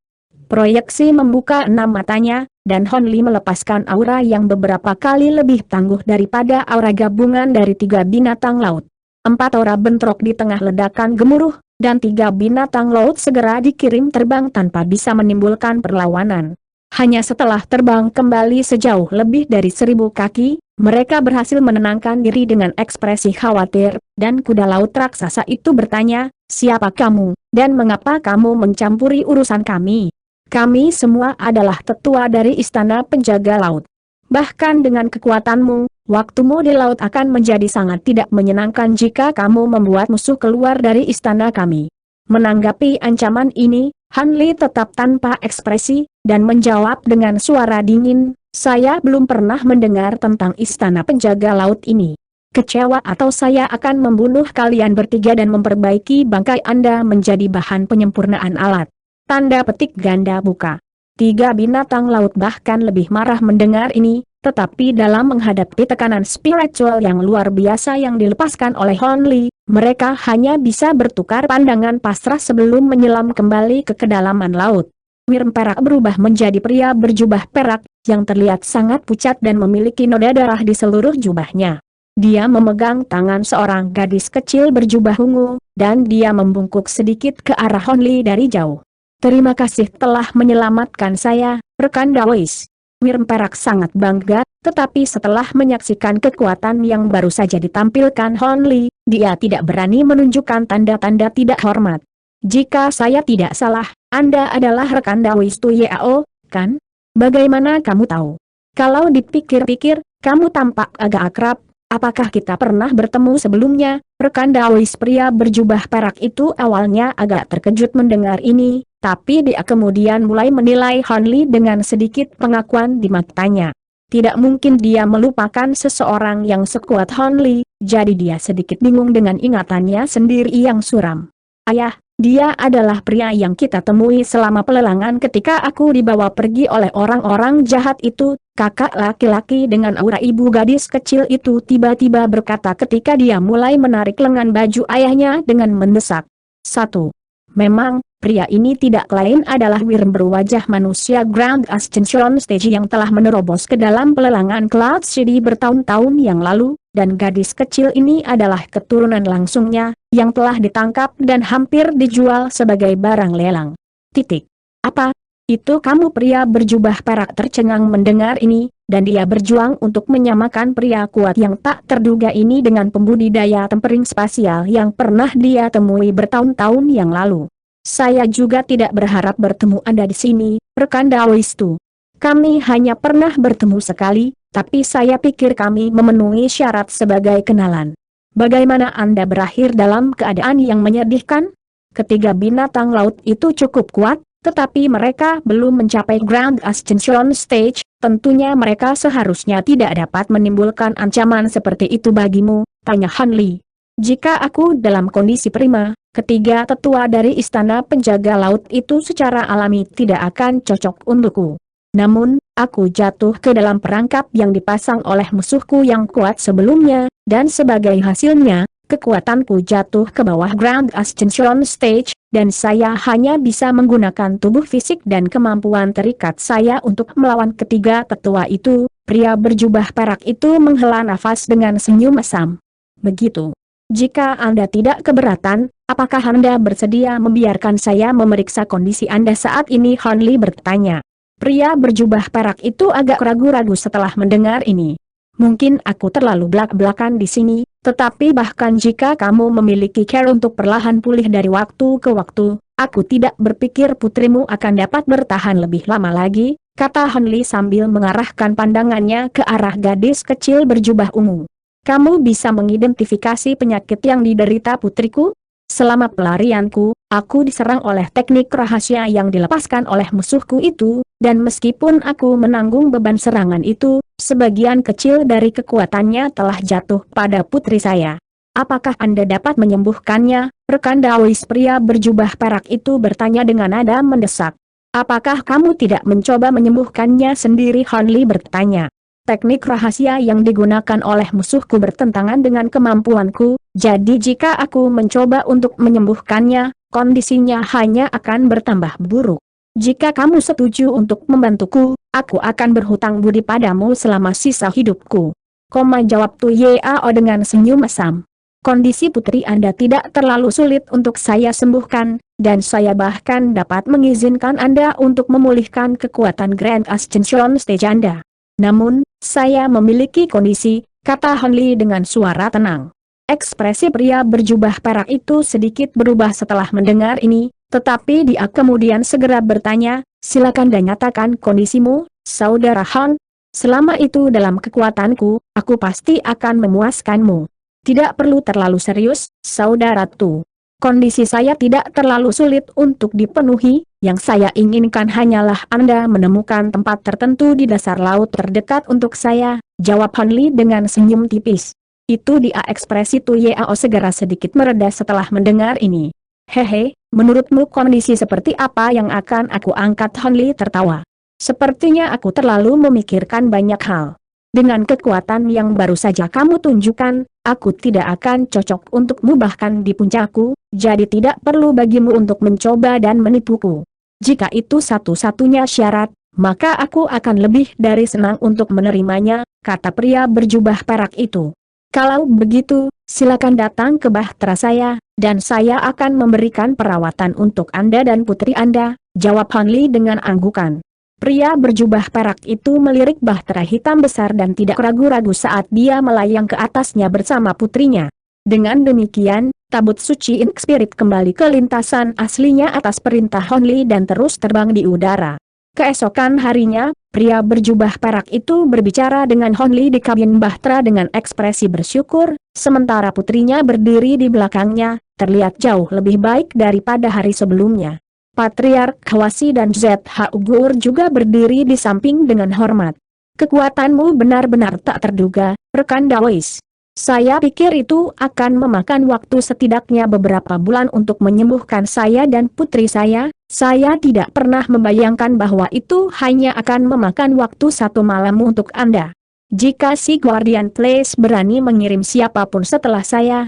S1: Proyeksi membuka enam matanya, dan Han Li melepaskan aura yang beberapa kali lebih tangguh daripada aura gabungan dari tiga binatang laut. Empat aura bentrok di tengah ledakan gemuruh, dan tiga binatang laut segera dikirim terbang tanpa bisa menimbulkan perlawanan. Hanya setelah terbang kembali sejauh lebih dari 1000 kaki, mereka berhasil menenangkan diri dengan ekspresi khawatir, dan kuda laut raksasa itu bertanya, "Siapa kamu, dan mengapa kamu mencampuri urusan kami? Kami semua adalah tetua dari istana penjaga laut. Bahkan dengan kekuatanmu, waktumu di laut akan menjadi sangat tidak menyenangkan jika kamu membuat musuh keluar dari istana kami." Menanggapi ancaman ini, Han Li tetap tanpa ekspresi, dan menjawab dengan suara dingin, "Saya belum pernah mendengar tentang istana penjaga laut ini. Kecewa atau saya akan membunuh kalian bertiga dan memperbaiki bangkai Anda menjadi bahan penyempurnaan alat." Tanda petik ganda buka. Tiga binatang laut bahkan lebih marah mendengar ini, tetapi dalam menghadapi tekanan spiritual yang luar biasa yang dilepaskan oleh Han Li, mereka hanya bisa bertukar pandangan pasrah sebelum menyelam kembali ke kedalaman laut. Wir Perak berubah menjadi pria berjubah perak, yang terlihat sangat pucat dan memiliki noda darah di seluruh jubahnya. Dia memegang tangan seorang gadis kecil berjubah ungu, dan dia membungkuk sedikit ke arah Han Li dari jauh. "Terima kasih telah menyelamatkan saya, rekan Dawes." Wir Perak sangat bangga, tetapi setelah menyaksikan kekuatan yang baru saja ditampilkan Han Li, dia tidak berani menunjukkan tanda-tanda tidak hormat. "Jika saya tidak salah, Anda adalah rekan Dawes Tu Yao, kan? Bagaimana kamu tahu? Kalau dipikir-pikir, kamu tampak agak akrab. Apakah kita pernah bertemu sebelumnya?" Rekan Dawes pria berjubah perak itu awalnya agak terkejut mendengar ini, tapi dia kemudian mulai menilai Han Li dengan sedikit pengakuan di matanya. Tidak mungkin dia melupakan seseorang yang sekuat Han Li, jadi dia sedikit bingung dengan ingatannya sendiri yang suram. "Ayah, dia adalah pria yang kita temui selama pelelangan ketika aku dibawa pergi oleh orang-orang jahat itu." Kakak laki-laki dengan aura ibu gadis kecil itu tiba-tiba berkata ketika dia mulai menarik lengan baju ayahnya dengan mendesak. "1. Memang, pria ini tidak lain adalah Wir berwajah manusia Grand Ascension Stage yang telah menerobos ke dalam pelelangan Cloud City bertahun-tahun yang lalu, dan gadis kecil ini adalah keturunan langsungnya, yang telah ditangkap dan hampir dijual sebagai barang lelang." Titik. "Apa? Itu kamu?" Pria berjubah perak tercengang mendengar ini, dan dia berjuang untuk menyamakan pria kuat yang tak terduga ini dengan pembudidaya tempering spasial yang pernah dia temui bertahun-tahun yang lalu. "Saya juga tidak berharap bertemu Anda di sini, rekan Dawes Tu. Kami hanya pernah bertemu sekali, tapi saya pikir kami memenuhi syarat sebagai kenalan. Bagaimana Anda berakhir dalam keadaan yang menyedihkan?" Ketiga binatang laut itu cukup kuat, tetapi mereka belum mencapai Grand Ascension Stage, tentunya mereka seharusnya tidak dapat menimbulkan ancaman seperti itu bagimu, tanya Han Li. "Jika aku dalam kondisi prima, ketiga tetua dari istana penjaga laut itu secara alami tidak akan cocok untukku. Namun, aku jatuh ke dalam perangkap yang dipasang oleh musuhku yang kuat sebelumnya, dan sebagai hasilnya, kekuatanku jatuh ke bawah Grand Ascension Stage, dan saya hanya bisa menggunakan tubuh fisik dan kemampuan terikat saya untuk melawan ketiga tetua itu." Pria berjubah perak itu menghela nafas dengan senyum mesam. "Begitu. Jika Anda tidak keberatan, apakah Anda bersedia membiarkan saya memeriksa kondisi Anda saat ini? Han Li bertanya. Pria berjubah perak itu agak ragu-ragu setelah mendengar ini. Mungkin aku terlalu belak-belakan di sini, tetapi bahkan jika kamu memiliki care untuk perlahan pulih dari waktu ke waktu, aku tidak berpikir putrimu akan dapat bertahan lebih lama lagi, kata Han Li sambil mengarahkan pandangannya ke arah gadis kecil berjubah ungu. Kamu bisa mengidentifikasi penyakit yang diderita putriku? Selama pelarianku, aku diserang oleh teknik rahasia yang dilepaskan oleh musuhku itu, dan meskipun aku menanggung beban serangan itu, sebagian kecil dari kekuatannya telah jatuh pada putri saya. Apakah Anda dapat menyembuhkannya? Rekan Daois pria berjubah perak itu bertanya dengan nada mendesak. Apakah kamu tidak mencoba menyembuhkannya sendiri? Han Li bertanya. Teknik rahasia yang digunakan oleh musuhku bertentangan dengan kemampuanku, jadi jika aku mencoba untuk menyembuhkannya, kondisinya hanya akan bertambah buruk. Jika kamu setuju untuk membantuku, aku akan berhutang budi padamu selama sisa hidupku. Jawab Tu Yao dengan senyum mesam. Kondisi putri Anda tidak terlalu sulit untuk saya sembuhkan, dan saya bahkan dapat mengizinkan Anda untuk memulihkan kekuatan Grand Ascension Stage Anda. Namun, saya memiliki kondisi, kata Han Li dengan suara tenang. Ekspresi pria berjubah perak itu sedikit berubah setelah mendengar ini, tetapi dia kemudian segera bertanya, silakan dan nyatakan kondisimu, saudara Han. Selama itu dalam kekuatanku, aku pasti akan memuaskanmu. Tidak perlu terlalu serius, saudara Tu. Kondisi saya tidak terlalu sulit untuk dipenuhi, yang saya inginkan hanyalah Anda menemukan tempat tertentu di dasar laut terdekat untuk saya, jawab Han Li dengan senyum tipis. Itu dia. Ekspresi Tu Yao segera sedikit mereda setelah mendengar ini. Hehe, menurutmu kondisi seperti apa yang akan aku angkat? Han Li tertawa. Sepertinya aku terlalu memikirkan banyak hal. Dengan kekuatan yang baru saja kamu tunjukkan, aku tidak akan cocok untukmu bahkan di puncakku, jadi tidak perlu bagimu untuk mencoba dan menipuku. Jika itu satu-satunya syarat, maka aku akan lebih dari senang untuk menerimanya, kata pria berjubah perak itu. Kalau begitu, silakan datang ke bahtera saya, dan saya akan memberikan perawatan untuk Anda dan putri Anda, jawab Han Li dengan anggukan. Pria berjubah perak itu melirik bahtera hitam besar dan tidak ragu-ragu saat dia melayang ke atasnya bersama putrinya. Dengan demikian, tabut suci Ink Spirit kembali ke lintasan aslinya atas perintah Han Li dan terus terbang di udara. Keesokan harinya, pria berjubah perak itu berbicara dengan Han Li di kabin bahtera dengan ekspresi bersyukur, sementara putrinya berdiri di belakangnya, terlihat jauh lebih baik daripada hari sebelumnya. Patriark Hwasi dan ZH Ugur juga berdiri di samping dengan hormat. Kekuatanmu benar-benar tak terduga, rekan Daois. Saya pikir itu akan memakan waktu setidaknya beberapa bulan untuk menyembuhkan saya dan putri saya. Saya tidak pernah membayangkan bahwa itu hanya akan memakan waktu satu malam untuk Anda. Jika si Guardian Place berani mengirim siapapun setelah saya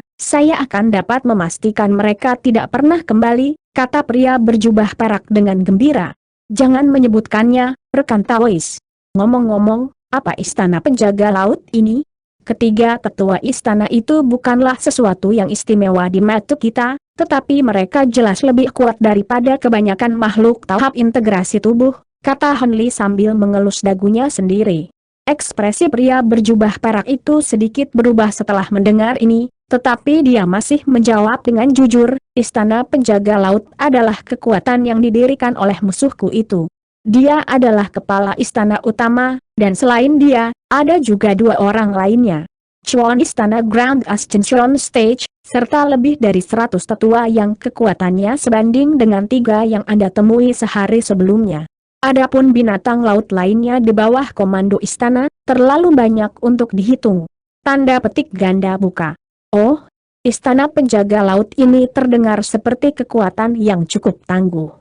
S1: akan dapat memastikan mereka tidak pernah kembali, kata pria berjubah perak dengan gembira. Jangan menyebutkannya, rekan Daois. Ngomong-ngomong, apa istana penjaga laut ini? Ketiga tetua istana itu bukanlah sesuatu yang istimewa di mata kita, tetapi mereka jelas lebih kuat daripada kebanyakan makhluk tahap integrasi tubuh, kata Han Li sambil mengelus dagunya sendiri. Ekspresi pria berjubah perak itu sedikit berubah setelah mendengar ini, tetapi dia masih menjawab dengan jujur, istana penjaga laut adalah kekuatan yang didirikan oleh musuhku itu. Dia adalah kepala istana utama, dan selain dia, ada juga dua orang lainnya. Chuan istana Grand Ascension Stage, serta lebih dari 100 tetua yang kekuatannya sebanding dengan 3 yang Anda temui sehari sebelumnya. Adapun binatang laut lainnya di bawah komando istana, terlalu banyak untuk dihitung. Tanda petik ganda buka. Oh, istana penjaga laut ini terdengar seperti kekuatan yang cukup tangguh.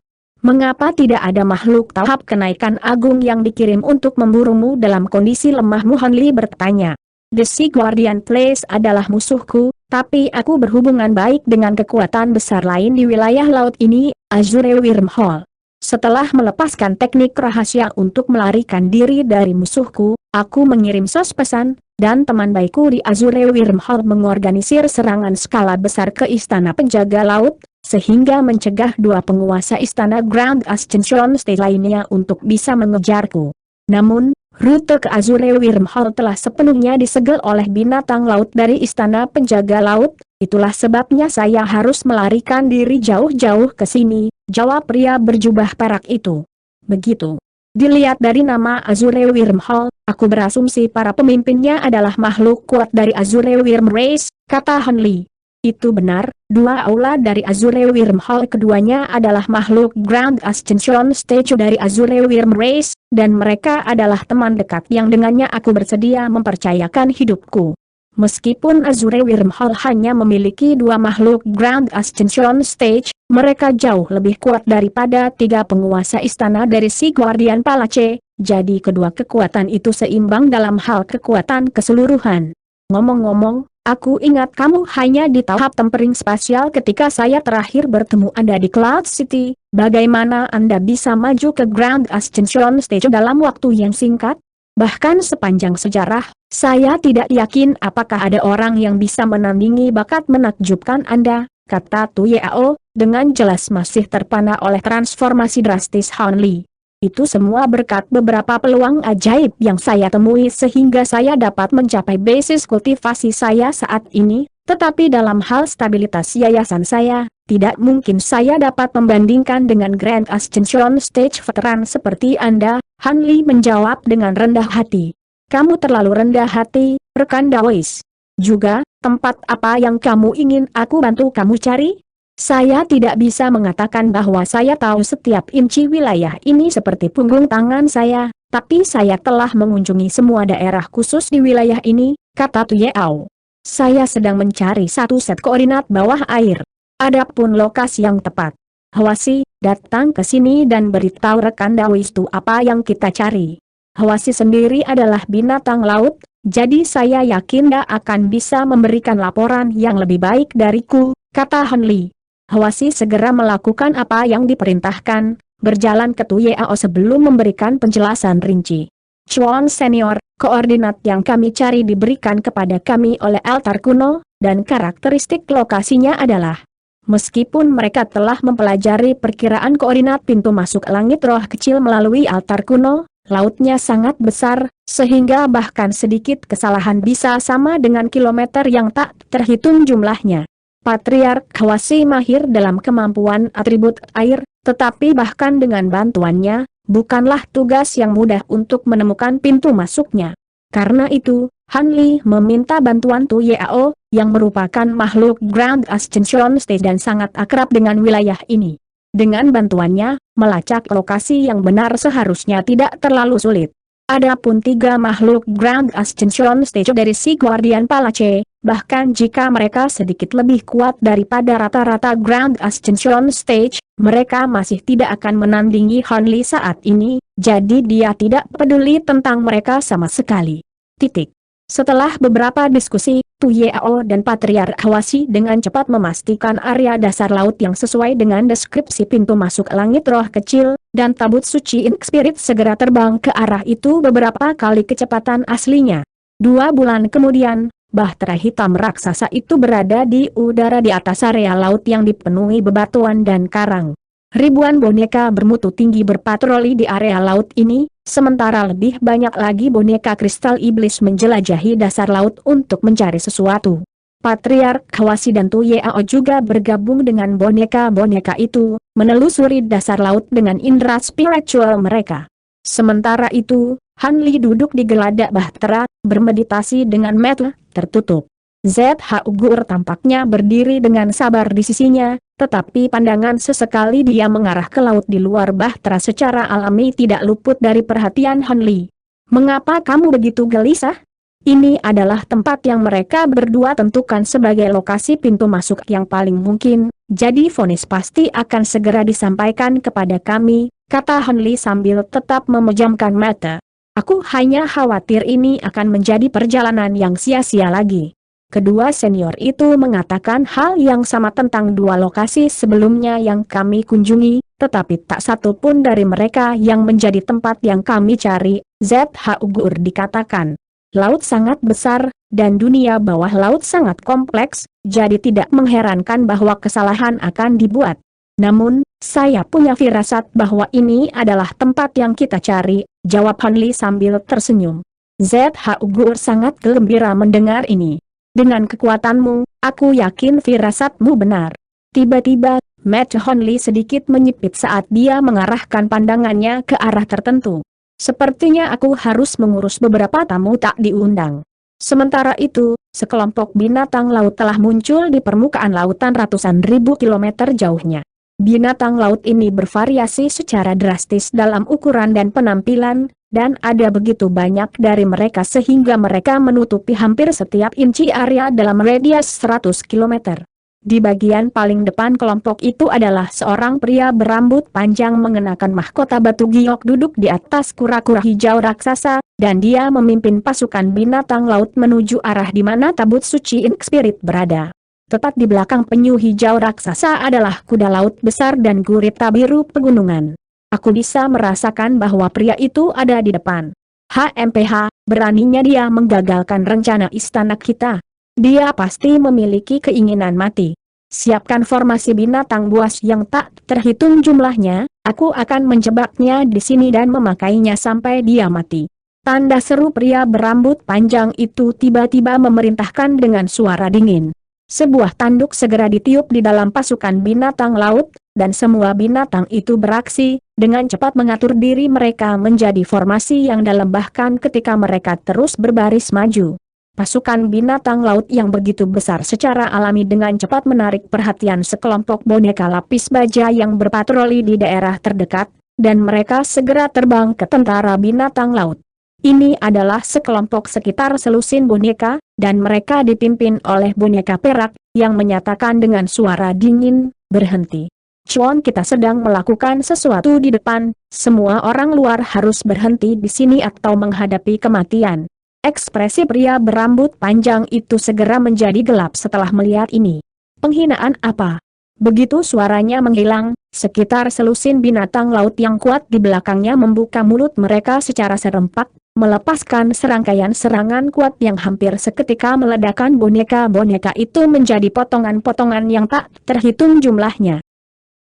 S1: Mengapa tidak ada makhluk tahap kenaikan agung yang dikirim untuk memburumu dalam kondisi lemahmu? Han Li bertanya. The Sea Guardian Place adalah musuhku, tapi aku berhubungan baik dengan kekuatan besar lain di wilayah laut ini, Azure Wormhole. Setelah melepaskan teknik rahasia untuk melarikan diri dari musuhku, aku mengirim sos pesan, dan teman baikku di Azure Wormhole mengorganisir serangan skala besar ke Istana Penjaga Laut, sehingga mencegah dua penguasa Istana Grand Ascension State lainnya untuk bisa mengejarku. Namun, rute ke Azure Wormhole telah sepenuhnya disegel oleh binatang laut dari Istana Penjaga Laut, itulah sebabnya saya harus melarikan diri jauh-jauh ke sini, jawab pria berjubah perak itu. Begitu. Dilihat dari nama Azure Wormhole, aku berasumsi para pemimpinnya adalah makhluk kuat dari Azure Worm Race, kata Hanli. Itu benar, dua aula dari Azure Wormhole keduanya adalah makhluk Grand Ascension Stage dari Azure Worm Race, dan mereka adalah teman dekat yang dengannya aku bersedia mempercayakan hidupku. Meskipun Azure Wormhole hanya memiliki dua makhluk Grand Ascension Stage, mereka jauh lebih kuat daripada tiga penguasa istana dari si Guardian Palace, jadi kedua kekuatan itu seimbang dalam hal kekuatan keseluruhan. Ngomong-ngomong, aku ingat kamu hanya di tahap tempering spasial ketika saya terakhir bertemu Anda di Cloud City, bagaimana Anda bisa maju ke Grand Ascension Stage dalam waktu yang singkat? Bahkan sepanjang sejarah, saya tidak yakin apakah ada orang yang bisa menandingi bakat menakjubkan Anda, kata Tu Yao, dengan jelas masih terpana oleh transformasi drastis Hanli. Itu semua berkat beberapa peluang ajaib yang saya temui sehingga saya dapat mencapai basis kultivasi saya saat ini, tetapi dalam hal stabilitas yayasan saya, tidak mungkin saya dapat membandingkan dengan Grand Ascension Stage veteran seperti Anda, Hanli menjawab dengan rendah hati. Kamu terlalu rendah hati, rekan Dawes. Juga, tempat apa yang kamu ingin aku bantu kamu cari? Saya tidak bisa mengatakan bahwa saya tahu setiap inci wilayah ini seperti punggung tangan saya, tapi saya telah mengunjungi semua daerah khusus di wilayah ini, kata Tu Yao. Saya sedang mencari satu set koordinat bawah air. Adapun lokasi yang tepat. Hwasi, datang ke sini dan beritahu rekan Dawes itu apa yang kita cari. Hwasi sendiri adalah binatang laut, jadi saya yakin dia akan bisa memberikan laporan yang lebih baik dariku, kata Hanli. Hwasi segera melakukan apa yang diperintahkan, berjalan ke Tu Yao sebelum memberikan penjelasan rinci. Chuan Senior, koordinat yang kami cari diberikan kepada kami oleh altar kuno, dan karakteristik lokasinya adalah meskipun mereka telah mempelajari perkiraan koordinat pintu masuk langit roh kecil melalui altar kuno, lautnya sangat besar, sehingga bahkan sedikit kesalahan bisa sama dengan kilometer yang tak terhitung jumlahnya. Patriark Hwasi mahir dalam kemampuan atribut air, tetapi bahkan dengan bantuannya, bukanlah tugas yang mudah untuk menemukan pintu masuknya. Karena itu, Hanli meminta bantuan Tu Yao, yang merupakan makhluk Grand Ascension Stage dan sangat akrab dengan wilayah ini. Dengan bantuannya, melacak lokasi yang benar seharusnya tidak terlalu sulit. Adapun tiga makhluk Grand Ascension Stage dari si Guardian Palace, bahkan jika mereka sedikit lebih kuat daripada rata-rata Grand Ascension Stage, mereka masih tidak akan menandingi Hanli saat ini, jadi dia tidak peduli tentang mereka sama sekali. Titik. Setelah beberapa diskusi, Tu Yao dan Patriark Hwasi dengan cepat memastikan area dasar laut yang sesuai dengan deskripsi pintu masuk langit roh kecil, dan tabut suci Ink Spirit segera terbang ke arah itu beberapa kali kecepatan aslinya. 2 bulan kemudian, bahtera hitam raksasa itu berada di udara di atas area laut yang dipenuhi bebatuan dan karang. Ribuan boneka bermutu tinggi berpatroli di area laut ini, sementara lebih banyak lagi boneka kristal iblis menjelajahi dasar laut untuk mencari sesuatu. Patriark Hwasi dan Tu Yao juga bergabung dengan boneka-boneka itu, menelusuri dasar laut dengan indera spiritual mereka. Sementara itu, Hanli duduk di geladak bahtera, bermeditasi dengan mata tertutup. ZH Ugur tampaknya berdiri dengan sabar di sisinya, tetapi pandangan sesekali dia mengarah ke laut di luar bahtera secara alami tidak luput dari perhatian Hanli. Mengapa kamu begitu gelisah? Ini adalah tempat yang mereka berdua tentukan sebagai lokasi pintu masuk yang paling mungkin, jadi vonis pasti akan segera disampaikan kepada kami, kata Hanli sambil tetap memejamkan mata. Aku hanya khawatir ini akan menjadi perjalanan yang sia-sia lagi. Kedua senior itu mengatakan hal yang sama tentang dua lokasi sebelumnya yang kami kunjungi, tetapi tak satu pun dari mereka yang menjadi tempat yang kami cari, ZH Ugur dikatakan. laut sangat besar, dan dunia bawah laut sangat kompleks, jadi tidak mengherankan bahwa kesalahan akan dibuat. Namun, saya punya firasat bahwa ini adalah tempat yang kita cari, jawab Han Li sambil tersenyum. ZHU Gur sangat gembira mendengar ini. Dengan kekuatanmu, aku yakin firasatmu benar. Tiba-tiba, mata Han Li sedikit menyipit saat dia mengarahkan pandangannya ke arah tertentu. Sepertinya aku harus mengurus beberapa tamu tak diundang. Sementara itu, sekelompok binatang laut telah muncul di permukaan lautan ratusan ribu kilometer jauhnya. Binatang laut ini bervariasi secara drastis dalam ukuran dan penampilan, dan ada begitu banyak dari mereka sehingga mereka menutupi hampir setiap inci area dalam radius 100 km. Di bagian paling depan kelompok itu adalah seorang pria berambut panjang mengenakan mahkota batu giok duduk di atas kura-kura hijau raksasa, dan dia memimpin pasukan binatang laut menuju arah di mana tabut suci Ink Spirit berada. Tepat di belakang penyu hijau raksasa adalah kuda laut besar dan gurita biru pegunungan. Aku bisa merasakan bahwa pria itu ada di depan. HMPH, beraninya dia menggagalkan rencana istana kita. Dia pasti memiliki keinginan mati. Siapkan formasi binatang buas yang tak terhitung jumlahnya, aku akan menjebaknya di sini dan memakainya sampai dia mati. Tanda seru pria berambut panjang itu tiba-tiba memerintahkan dengan suara dingin. Sebuah tanduk segera ditiup di dalam pasukan binatang laut, dan semua binatang itu beraksi, dengan cepat mengatur diri mereka menjadi formasi yang dalam bahkan ketika mereka terus berbaris maju. Pasukan binatang laut yang begitu besar secara alami dengan cepat menarik perhatian sekelompok boneka lapis baja yang berpatroli di daerah terdekat, dan mereka segera terbang ke tentara binatang laut. Ini adalah sekelompok sekitar selusin boneka, dan mereka dipimpin oleh boneka perak, yang menyatakan dengan suara dingin, berhenti. Chuan, kita sedang melakukan sesuatu di depan, semua orang luar harus berhenti di sini atau menghadapi kematian. Ekspresi pria berambut panjang itu segera menjadi gelap setelah melihat ini. Penghinaan apa? Begitu suaranya menghilang, sekitar selusin binatang laut yang kuat di belakangnya membuka mulut mereka secara serempak, melepaskan serangkaian serangan kuat yang hampir seketika meledakkan boneka-boneka itu menjadi potongan-potongan yang tak terhitung jumlahnya.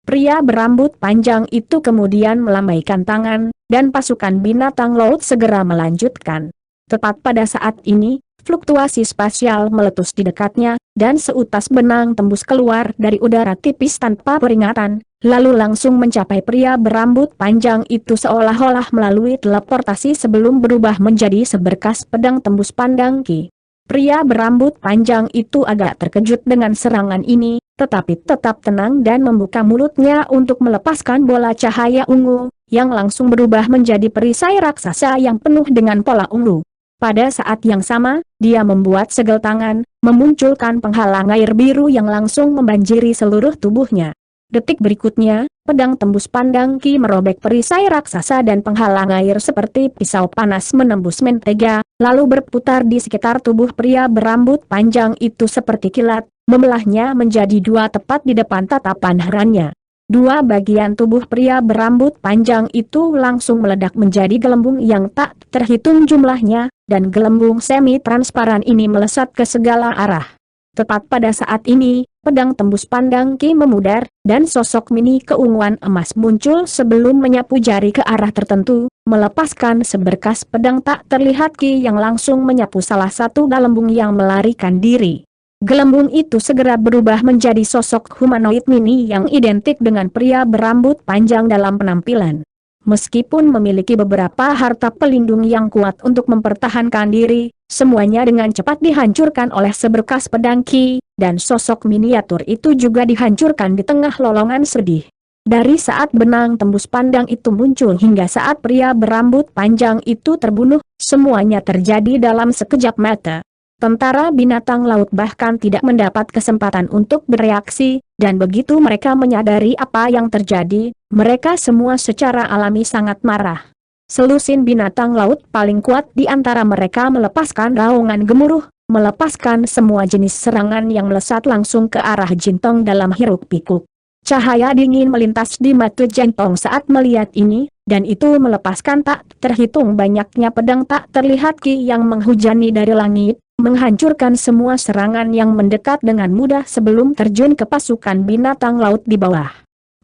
S1: Pria berambut panjang itu kemudian melambaikan tangan, dan pasukan binatang laut segera melanjutkan. Tepat pada saat ini, fluktuasi spasial meletus di dekatnya, dan seutas benang tembus keluar dari udara tipis tanpa peringatan, lalu langsung mencapai pria berambut panjang itu seolah-olah melalui teleportasi sebelum berubah menjadi seberkas pedang tembus pandang Ki. Pria berambut panjang itu agak terkejut dengan serangan ini, tetapi tetap tenang dan membuka mulutnya untuk melepaskan bola cahaya ungu, yang langsung berubah menjadi perisai raksasa yang penuh dengan pola ungu. Pada saat yang sama, dia membuat segel tangan, memunculkan penghalang air biru yang langsung membanjiri seluruh tubuhnya. Detik berikutnya, pedang tembus pandang Ki merobek perisai raksasa dan penghalang air seperti pisau panas menembus mentega, lalu berputar di sekitar tubuh pria berambut panjang itu seperti kilat, membelahnya menjadi dua tepat di depan tatapan herannya. Dua bagian tubuh pria berambut panjang itu langsung meledak menjadi gelembung yang tak terhitung jumlahnya, dan gelembung semi-transparan ini melesat ke segala arah. Tepat pada saat ini, pedang tembus pandang Ki memudar, dan sosok mini keunguan emas muncul sebelum menyapu jari ke arah tertentu, melepaskan seberkas pedang tak terlihat Ki yang langsung menyapu salah satu gelembung yang melarikan diri. Gelembung itu segera berubah menjadi sosok humanoid mini yang identik dengan pria berambut panjang dalam penampilan. Meskipun memiliki beberapa harta pelindung yang kuat untuk mempertahankan diri, semuanya dengan cepat dihancurkan oleh seberkas pedang Ki, dan sosok miniatur itu juga dihancurkan di tengah lolongan sedih. Dari saat benang tembus pandang itu muncul hingga saat pria berambut panjang itu terbunuh, semuanya terjadi dalam sekejap mata. Tentara binatang laut bahkan tidak mendapat kesempatan untuk bereaksi, dan begitu mereka menyadari apa yang terjadi, mereka semua secara alami sangat marah. Selusin binatang laut paling kuat di antara mereka melepaskan raungan gemuruh, melepaskan semua jenis serangan yang melesat langsung ke arah Jintong dalam hiruk-pikuk. Cahaya dingin melintas di mata Jentong saat melihat ini, dan itu melepaskan tak terhitung banyaknya pedang tak terlihat Ki yang menghujani dari langit, menghancurkan semua serangan yang mendekat dengan mudah sebelum terjun ke pasukan binatang laut di bawah.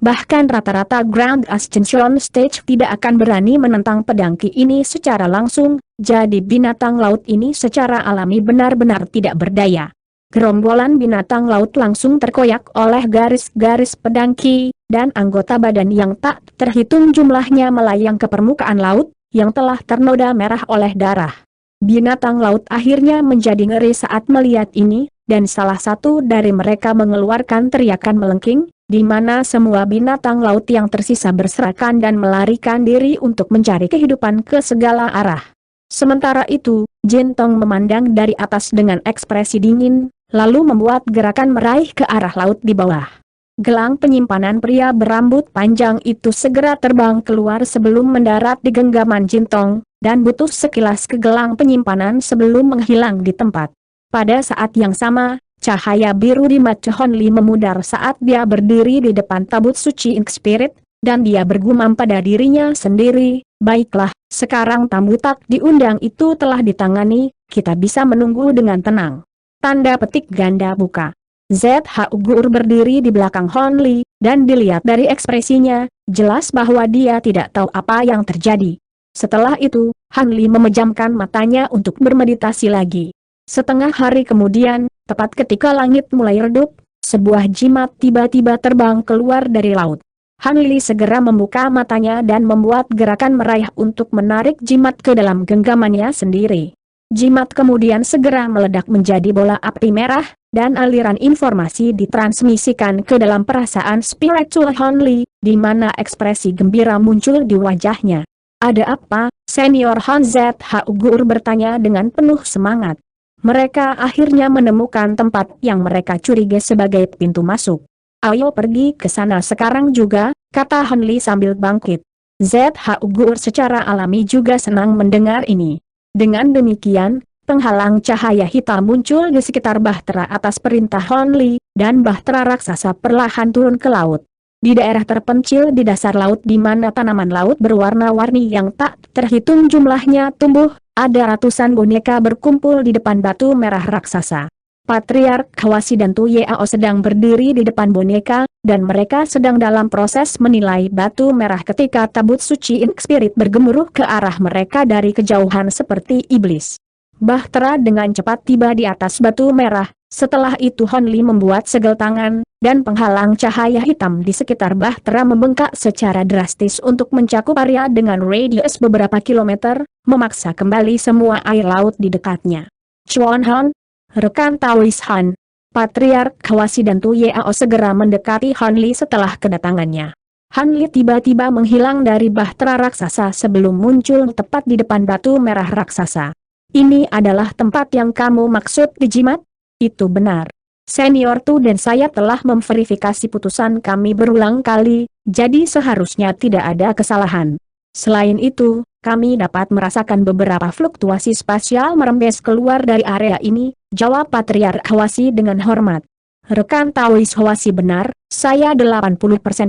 S1: Bahkan rata-rata Grand Ascension Stage tidak akan berani menentang pedang Ki ini secara langsung, jadi binatang laut ini secara alami benar-benar tidak berdaya. Gerombolan binatang laut langsung terkoyak oleh garis-garis pedang Ki, dan anggota badan yang tak terhitung jumlahnya melayang ke permukaan laut, yang telah ternoda merah oleh darah. Binatang laut akhirnya menjadi ngeri saat melihat ini, dan salah satu dari mereka mengeluarkan teriakan melengking, di mana semua binatang laut yang tersisa berserakan dan melarikan diri untuk mencari kehidupan ke segala arah. Sementara itu, Jentong memandang dari atas dengan ekspresi dingin, lalu membuat gerakan meraih ke arah laut di bawah. Gelang penyimpanan pria berambut panjang itu segera terbang keluar sebelum mendarat di genggaman Jentong, dan butuh sekilas ke gelang penyimpanan sebelum menghilang di tempat. Pada saat yang sama, cahaya biru di mata Hon Li memudar saat dia berdiri di depan tabut suci Ink Spirit, dan dia bergumam pada dirinya sendiri, baiklah, sekarang tamu tak diundang itu telah ditangani, kita bisa menunggu dengan tenang. Tanda petik ganda buka. ZH Ugur berdiri di belakang Hon Li, dan dilihat dari ekspresinya, jelas bahwa dia tidak tahu apa yang terjadi. Setelah itu, Hon Li memejamkan matanya untuk bermeditasi lagi. Setengah hari kemudian, tepat ketika langit mulai redup, sebuah jimat tiba-tiba terbang keluar dari laut. Han Li segera membuka matanya dan membuat gerakan meraih untuk menarik jimat ke dalam genggamannya sendiri. Jimat kemudian segera meledak menjadi bola api merah, dan aliran informasi ditransmisikan ke dalam perasaan spiritual Hon Li, di mana ekspresi gembira muncul di wajahnya. Ada apa, Senior Han ZH Ugur bertanya dengan penuh semangat. Mereka akhirnya menemukan tempat yang mereka curigai sebagai pintu masuk. Ayo pergi ke sana sekarang juga, kata Han Li sambil bangkit. ZH Ugur secara alami juga senang mendengar ini. Dengan demikian, penghalang cahaya hitam muncul di sekitar bahtera atas perintah Hon Li, dan bahtera raksasa perlahan turun ke laut. Di daerah terpencil di dasar laut di mana tanaman laut berwarna-warni yang tak terhitung jumlahnya tumbuh, ada ratusan boneka berkumpul di depan batu merah raksasa. Patriark Hwasi dan Tu Yao sedang berdiri di depan boneka, dan mereka sedang dalam proses menilai batu merah ketika tabut suci Ink Spirit bergemuruh ke arah mereka dari kejauhan seperti iblis. Bahtera dengan cepat tiba di atas batu merah, setelah itu Hon Li membuat segel tangan, dan penghalang cahaya hitam di sekitar bahtera membengkak secara drastis untuk mencakup area dengan radius beberapa kilometer, memaksa kembali semua air laut di dekatnya. Chuan Han, rekan Taois Han, Patriark Hwasi dan Tu Yao segera mendekati Han Li setelah kedatangannya. Han Li tiba-tiba menghilang dari bahtera raksasa sebelum muncul tepat di depan batu merah raksasa. Ini adalah tempat yang kamu maksud dijimat? Itu benar. Senior Tu dan saya telah memverifikasi putusan kami berulang kali, jadi seharusnya tidak ada kesalahan. Selain itu, kami dapat merasakan beberapa fluktuasi spasial merembes keluar dari area ini, jawab Patriark Hwasi dengan hormat. Rekan Taois Hwasi benar, saya 80%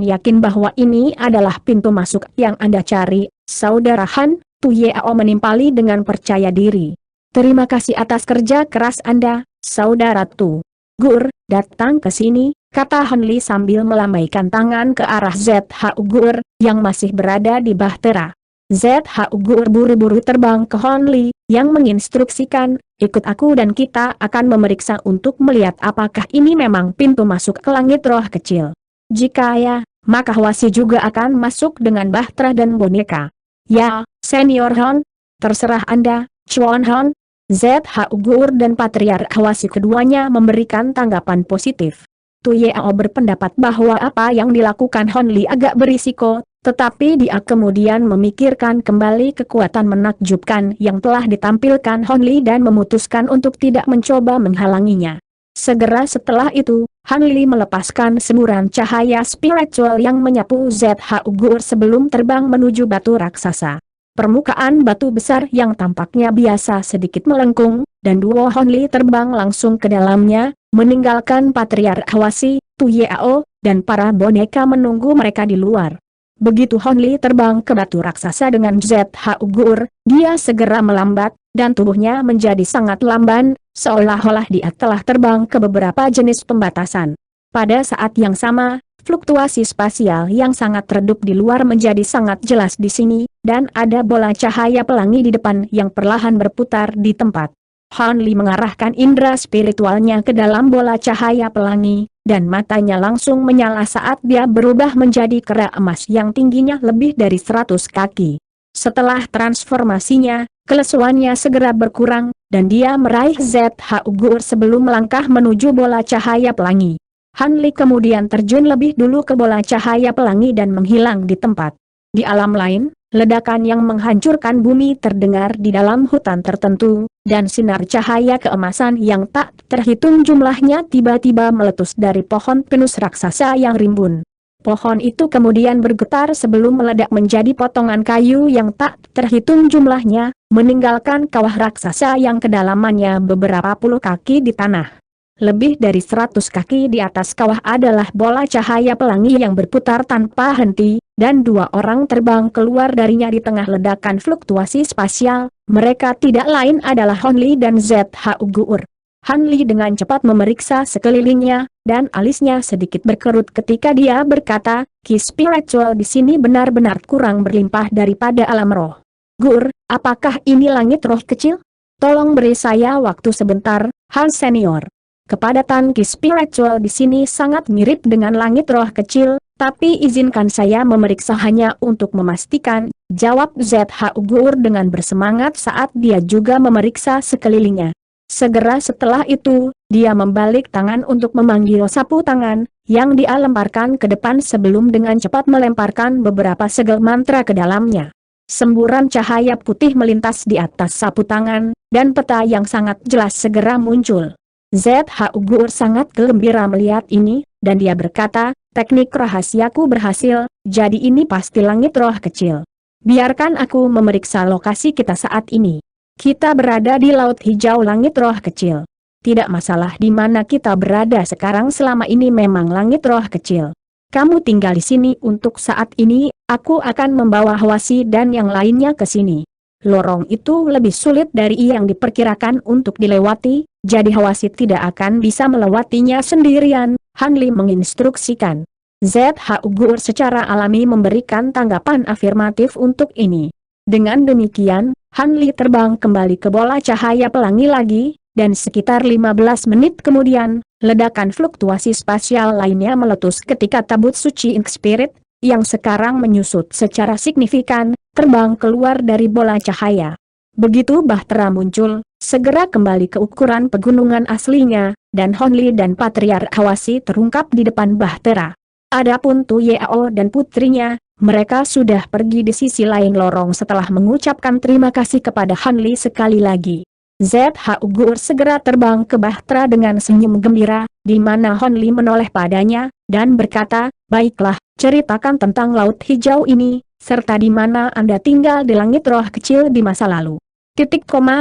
S1: yakin bahwa ini adalah pintu masuk yang Anda cari, Saudara Han, Tu Yao menimpali dengan percaya diri. Terima kasih atas kerja keras Anda, Saudara Tu. Gur, datang ke sini, kata Han Li sambil melambaikan tangan ke arah ZH Ugur, yang masih berada di bahtera. ZH Ugur buru-buru terbang ke Hon Li, yang menginstruksikan, ikut aku dan kita akan memeriksa untuk melihat apakah ini memang pintu masuk ke langit roh kecil. Jika ya, maka Hwasi juga akan masuk dengan bahtera dan boneka. Ya, Senior Han, terserah Anda, Chuan Han. ZH Ugur dan Patriark Hwasi keduanya memberikan tanggapan positif. Tu Yao berpendapat bahwa apa yang dilakukan Hon Li agak berisiko, tetapi dia kemudian memikirkan kembali kekuatan menakjubkan yang telah ditampilkan Hon Li dan memutuskan untuk tidak mencoba menghalanginya. Segera setelah itu, Han Li melepaskan semburan cahaya spiritual yang menyapu ZH Ugur sebelum terbang menuju batu raksasa. Permukaan batu besar yang tampaknya biasa sedikit melengkung, dan duo Hon Li terbang langsung ke dalamnya, meninggalkan Patriark Hwasi, Tu Yao, dan para boneka menunggu mereka di luar. Begitu Hon Li terbang ke batu raksasa dengan ZH Ugur, dia segera melambat, dan tubuhnya menjadi sangat lamban, seolah-olah dia telah terbang ke beberapa jenis pembatasan. Pada saat yang sama, fluktuasi spasial yang sangat redup di luar menjadi sangat jelas di sini, dan ada bola cahaya pelangi di depan yang perlahan berputar di tempat. Hon Li mengarahkan indera spiritualnya ke dalam bola cahaya pelangi, dan matanya langsung menyala saat dia berubah menjadi kera emas yang tingginya lebih dari 100 kaki. Setelah transformasinya, kelesuannya segera berkurang, dan dia meraih ZH Ugur sebelum melangkah menuju bola cahaya pelangi. Han Li kemudian terjun lebih dulu ke bola cahaya pelangi dan menghilang di tempat. Di alam lain, ledakan yang menghancurkan bumi terdengar di dalam hutan tertentu, dan sinar cahaya keemasan yang tak terhitung jumlahnya tiba-tiba meletus dari pohon pinus raksasa yang rimbun. Pohon itu kemudian bergetar sebelum meledak menjadi potongan kayu yang tak terhitung jumlahnya, meninggalkan kawah raksasa yang kedalamannya beberapa puluh kaki di tanah. Lebih dari 100 kaki di atas kawah adalah bola cahaya pelangi yang berputar tanpa henti, dan 2 orang terbang keluar darinya di tengah ledakan fluktuasi spasial. Mereka tidak lain adalah Hon Li dan ZH Ugur. Han Li dengan cepat memeriksa sekelilingnya, dan alisnya sedikit berkerut ketika dia berkata, "Ki spiritual di sini benar-benar kurang berlimpah daripada alam roh. Gur, apakah ini langit roh kecil? Tolong beri saya waktu sebentar, Han Senior. Kepadatan Ki spiritual di sini sangat mirip dengan langit roh kecil, tapi izinkan saya memeriksa hanya untuk memastikan," jawab ZH Ugur dengan bersemangat saat dia juga memeriksa sekelilingnya. Segera setelah itu, dia membalik tangan untuk memanggil sapu tangan, yang dia lemparkan ke depan sebelum dengan cepat melemparkan beberapa segel mantra ke dalamnya. Semburan cahaya putih melintas di atas sapu tangan, dan peta yang sangat jelas segera muncul. ZH Ugur sangat gembira melihat ini, dan dia berkata, "Teknik rahasiaku berhasil, jadi ini pasti langit roh kecil. Biarkan aku memeriksa lokasi kita saat ini. Kita berada di Laut Hijau langit roh kecil. Tidak masalah di mana kita berada sekarang, selama ini memang langit roh kecil. Kamu tinggal di sini untuk saat ini, aku akan membawa Hwasi dan yang lainnya ke sini. Lorong itu lebih sulit dari yang diperkirakan untuk dilewati, jadi Hwasi tidak akan bisa melewatinya sendirian," Han Li menginstruksikan. ZH Ugur secara alami memberikan tanggapan afirmatif untuk ini. Dengan demikian, Han Li terbang kembali ke bola cahaya pelangi lagi, dan sekitar 15 menit kemudian, ledakan fluktuasi spasial lainnya meletus ketika tabut suci Ink Spirit, yang sekarang menyusut secara signifikan, terbang keluar dari bola cahaya. Begitu Bahtera muncul, segera kembali ke ukuran pegunungan aslinya, dan Hon Li dan Patriark Hwasi terungkap di depan Bahtera. Adapun Tu Yao dan putrinya, mereka sudah pergi di sisi lain lorong setelah mengucapkan terima kasih kepada Han Li sekali lagi. ZH Ugur segera terbang ke Bahtera dengan senyum gembira, di mana Hon Li menoleh padanya, dan berkata, "Baiklah, ceritakan tentang Laut Hijau ini, serta di mana Anda tinggal di langit roh kecil di masa lalu.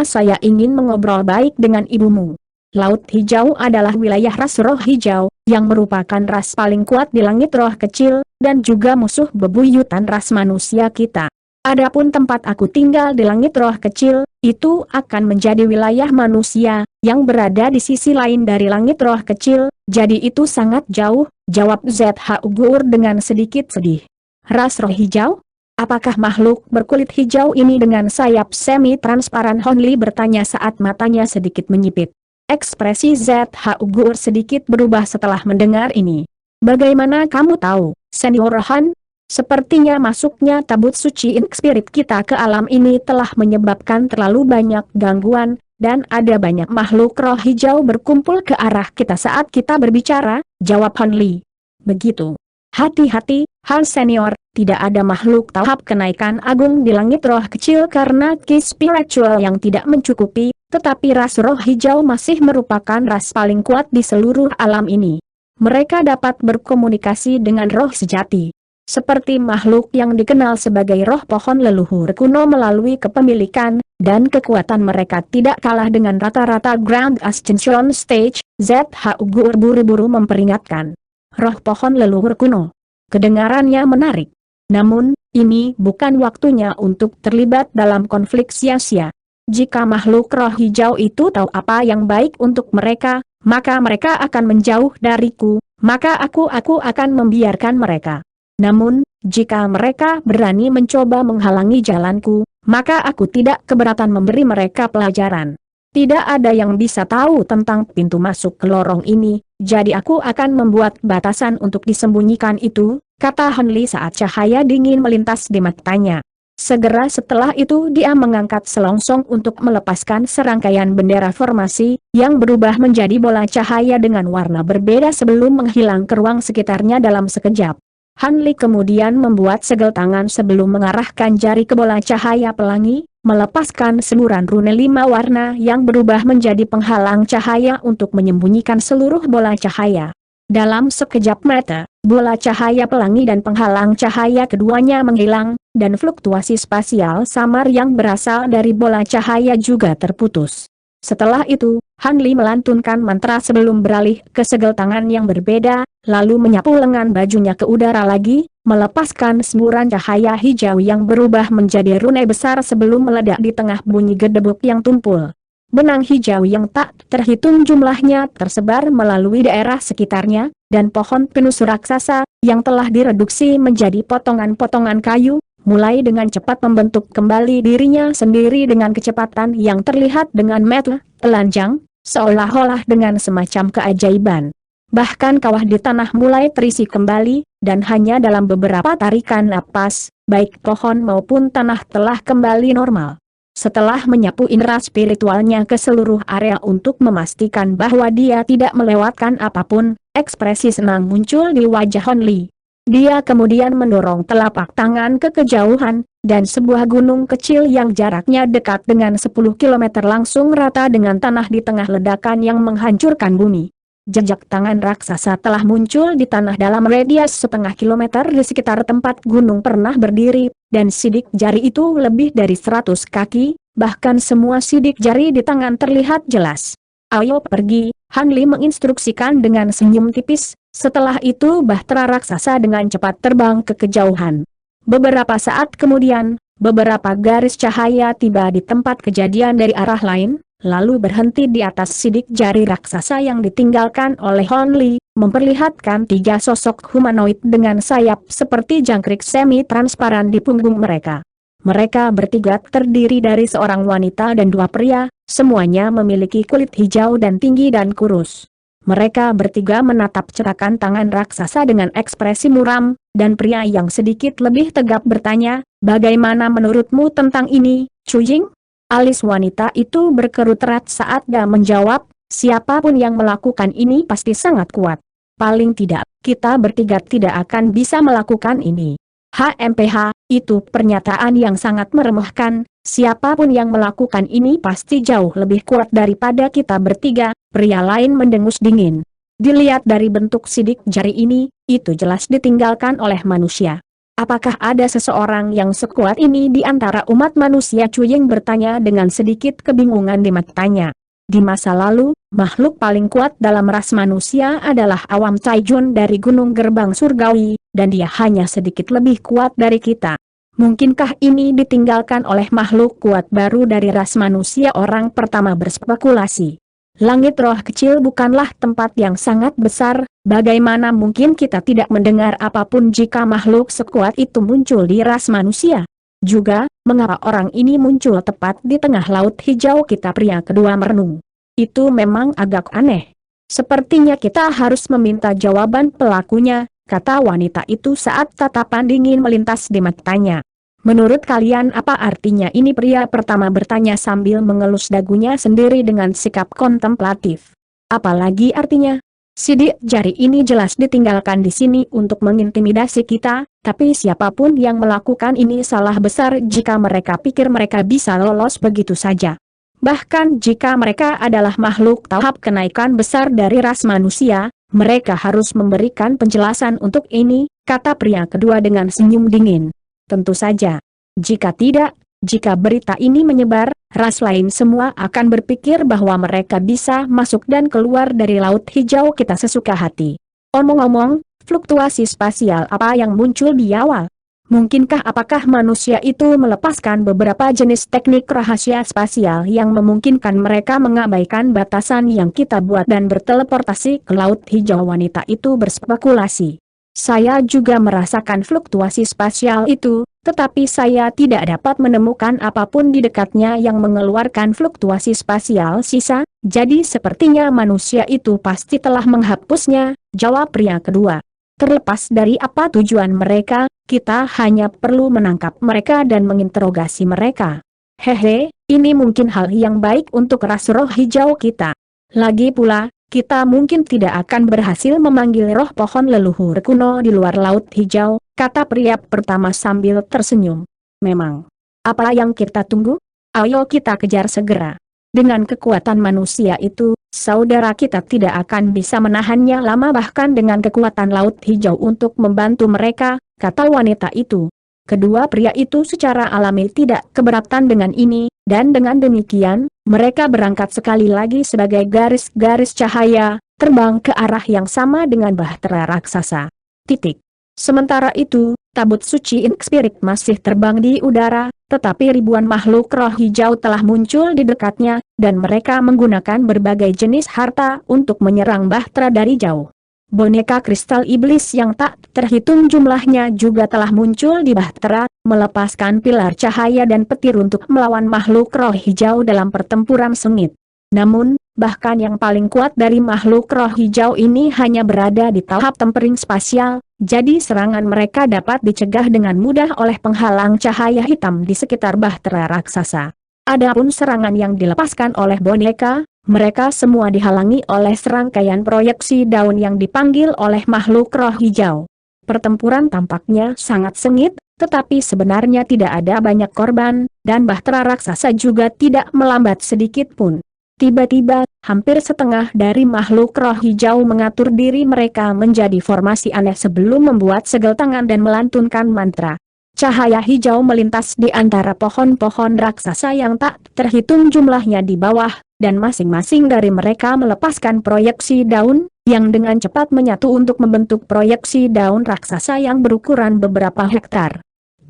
S1: Saya ingin mengobrol baik dengan ibumu. Laut Hijau adalah wilayah ras roh hijau, yang merupakan ras paling kuat di langit roh kecil, dan juga musuh bebuyutan ras manusia kita. Adapun tempat aku tinggal di langit roh kecil, itu akan menjadi wilayah manusia, yang berada di sisi lain dari langit roh kecil, jadi itu sangat jauh," jawab ZH Ugur dengan sedikit sedih. "Ras roh hijau? Apakah makhluk berkulit hijau ini dengan sayap semi-transparan?" Hon Li bertanya saat matanya sedikit menyipit. Ekspresi ZH Ugur sedikit berubah setelah mendengar ini. "Bagaimana kamu tahu, Senior Han? Sepertinya masuknya tabut suci Ink Spirit kita ke alam ini telah menyebabkan terlalu banyak gangguan, dan ada banyak makhluk roh hijau berkumpul ke arah kita saat kita berbicara," jawab Hon Li. "Begitu. Hati-hati, Han Senior, tidak ada makhluk tahap kenaikan agung di langit roh kecil karena ki spiritual yang tidak mencukupi, tetapi ras roh hijau masih merupakan ras paling kuat di seluruh alam ini. Mereka dapat berkomunikasi dengan roh sejati. Seperti makhluk yang dikenal sebagai roh pohon leluhur kuno melalui kepemilikan, dan kekuatan mereka tidak kalah dengan rata-rata Grand Ascension Stage. ZHU buru-buru memperingatkan. Roh pohon leluhur kuno. Kedengarannya menarik. Namun, ini bukan waktunya untuk terlibat dalam konflik sia-sia. Jika makhluk roh hijau itu tahu apa yang baik untuk mereka, maka mereka akan menjauh dariku, maka aku akan membiarkan mereka. Namun, jika mereka berani mencoba menghalangi jalanku, maka aku tidak keberatan memberi mereka pelajaran. Tidak ada yang bisa tahu tentang pintu masuk ke lorong ini, jadi aku akan membuat batasan untuk disembunyikan itu, kata Hanli saat cahaya dingin melintas di matanya. Segera setelah itu dia mengangkat selongsong untuk melepaskan serangkaian bendera formasi, yang berubah menjadi bola cahaya dengan warna berbeda sebelum menghilang ke ruang sekitarnya dalam sekejap. Hanli kemudian membuat segel tangan sebelum mengarahkan jari ke bola cahaya pelangi, melepaskan semburan rune 5 warna yang berubah menjadi penghalang cahaya untuk menyembunyikan seluruh bola cahaya. Dalam sekejap mata, bola cahaya pelangi dan penghalang cahaya keduanya menghilang, dan fluktuasi spasial samar yang berasal dari bola cahaya juga terputus. Setelah itu, Hanli melantunkan mantra sebelum beralih ke segel tangan yang berbeda, lalu menyapu lengan bajunya ke udara lagi, melepaskan semburan cahaya hijau yang berubah menjadi rune besar sebelum meledak di tengah bunyi gedebuk yang tumpul. Benang hijau yang tak terhitung jumlahnya tersebar melalui daerah sekitarnya, dan pohon pinus raksasa, yang telah direduksi menjadi potongan-potongan kayu, mulai dengan cepat membentuk kembali dirinya sendiri dengan kecepatan yang terlihat dengan mata telanjang, seolah-olah dengan semacam keajaiban. Bahkan kawah di tanah mulai terisi kembali, dan hanya dalam beberapa tarikan napas, baik pohon maupun tanah telah kembali normal. Setelah menyapu indera spiritualnya ke seluruh area untuk memastikan bahwa dia tidak melewatkan apapun, ekspresi senang muncul di wajah Hanli. Dia kemudian mendorong telapak tangan ke kejauhan, dan sebuah gunung kecil yang jaraknya dekat dengan 10 km langsung rata dengan tanah di tengah ledakan yang menghancurkan bumi. Jejak tangan raksasa telah muncul di tanah dalam radius setengah kilometer di sekitar tempat gunung pernah berdiri, dan sidik jari itu lebih dari 100 kaki, bahkan semua sidik jari di tangan terlihat jelas. Ayo pergi, Hanli menginstruksikan dengan senyum tipis. Setelah itu bahtera raksasa dengan cepat terbang ke kejauhan. Beberapa saat kemudian, beberapa garis cahaya tiba di tempat kejadian dari arah lain, lalu berhenti di atas sidik jari raksasa yang ditinggalkan oleh Hanli, memperlihatkan 3 sosok humanoid dengan sayap seperti jangkrik semi-transparan di punggung mereka. Mereka bertiga terdiri dari seorang wanita dan 2 pria, semuanya memiliki kulit hijau dan tinggi dan kurus. Mereka bertiga menatap cerakan tangan raksasa dengan ekspresi muram, dan pria yang sedikit lebih tegap bertanya, "Bagaimana menurutmu tentang ini, Cujing?" Alis wanita itu berkerut erat saat dia menjawab, "Siapapun yang melakukan ini pasti sangat kuat. Paling tidak, kita bertiga tidak akan bisa melakukan ini." HMPH, itu pernyataan yang sangat meremehkan. Siapapun yang melakukan ini pasti jauh lebih kuat daripada kita bertiga, pria lain mendengus dingin. Dilihat dari bentuk sidik jari ini, itu jelas ditinggalkan oleh manusia. Apakah ada seseorang yang sekuat ini di antara umat manusia? Cuying bertanya dengan sedikit kebingungan di matanya. Di masa lalu, makhluk paling kuat dalam ras manusia adalah Awam Taijun dari Gunung Gerbang Surgawi, dan dia hanya sedikit lebih kuat dari kita. Mungkinkah ini ditinggalkan oleh makhluk kuat baru dari ras manusia? Orang pertama berspekulasi. Langit roh kecil bukanlah tempat yang sangat besar, bagaimana mungkin kita tidak mendengar apapun jika makhluk sekuat itu muncul di ras manusia? Juga, mengapa orang ini muncul tepat di tengah laut hijau? Kita pria kedua merenung. Itu memang agak aneh. Sepertinya kita harus meminta jawaban pelakunya, kata wanita itu saat tatapan dingin melintas di matanya. Menurut kalian apa artinya ini? Pria pertama bertanya sambil mengelus dagunya sendiri dengan sikap kontemplatif. Apalagi artinya? Sidik jari ini jelas ditinggalkan di sini untuk mengintimidasi kita, tapi siapapun yang melakukan ini salah besar jika mereka pikir mereka bisa lolos begitu saja. Bahkan jika mereka adalah makhluk tahap kenaikan besar dari ras manusia, mereka harus memberikan penjelasan untuk ini, kata pria kedua dengan senyum dingin. Tentu saja. Jika tidak, Jika berita ini menyebar, ras lain semua akan berpikir bahwa mereka bisa masuk dan keluar dari Laut Hijau kita sesuka hati. Omong-omong, fluktuasi spasial apa yang muncul di awal? Mungkinkah apakah manusia itu melepaskan beberapa jenis teknik rahasia spasial yang memungkinkan mereka mengabaikan batasan yang kita buat dan berteleportasi ke Laut Hijau? Wanita itu berspekulasi. Saya juga merasakan fluktuasi spasial itu, tetapi saya tidak dapat menemukan apapun di dekatnya yang mengeluarkan fluktuasi spasial sisa, jadi sepertinya manusia itu pasti telah menghapusnya, jawab pria kedua. Terlepas dari apa tujuan mereka, kita hanya perlu menangkap mereka dan menginterogasi mereka. Hehe, ini mungkin hal yang baik untuk ras roh hijau kita. Lagi pula, kita mungkin tidak akan berhasil memanggil roh pohon leluhur kuno di luar Laut Hijau, kata pria pertama sambil tersenyum. Memang. Apa yang kita tunggu? Ayo kita kejar segera. Dengan kekuatan manusia itu, saudara kita tidak akan bisa menahannya lama bahkan dengan kekuatan Laut Hijau untuk membantu mereka, kata wanita itu. Kedua pria itu secara alami tidak keberatan dengan ini, dan dengan demikian, mereka berangkat sekali lagi sebagai garis-garis cahaya, terbang ke arah yang sama dengan bahtera raksasa. Titik. Sementara itu, tabut suci Ink Spirit masih terbang di udara, tetapi ribuan makhluk roh hijau telah muncul di dekatnya, dan mereka menggunakan berbagai jenis harta untuk menyerang bahtera dari jauh. Boneka kristal iblis yang tak terhitung jumlahnya juga telah muncul di bahtera, melepaskan pilar cahaya dan petir untuk melawan makhluk roh hijau dalam pertempuran sengit. Namun, bahkan yang paling kuat dari makhluk roh hijau ini hanya berada di tahap tempering spasial, jadi serangan mereka dapat dicegah dengan mudah oleh penghalang cahaya hitam di sekitar bahtera raksasa. Adapun serangan yang dilepaskan oleh boneka, mereka semua dihalangi oleh serangkaian proyeksi daun yang dipanggil oleh makhluk roh hijau. Pertempuran tampaknya sangat sengit, tetapi sebenarnya tidak ada banyak korban, dan bahtera raksasa juga tidak melambat sedikit pun. Tiba-tiba, hampir setengah dari makhluk roh hijau mengatur diri mereka menjadi formasi aneh sebelum membuat segel tangan dan melantunkan mantra. Cahaya hijau melintas di antara pohon-pohon raksasa yang tak terhitung jumlahnya di bawah, dan masing-masing dari mereka melepaskan proyeksi daun, yang dengan cepat menyatu untuk membentuk proyeksi daun raksasa yang berukuran beberapa hektar.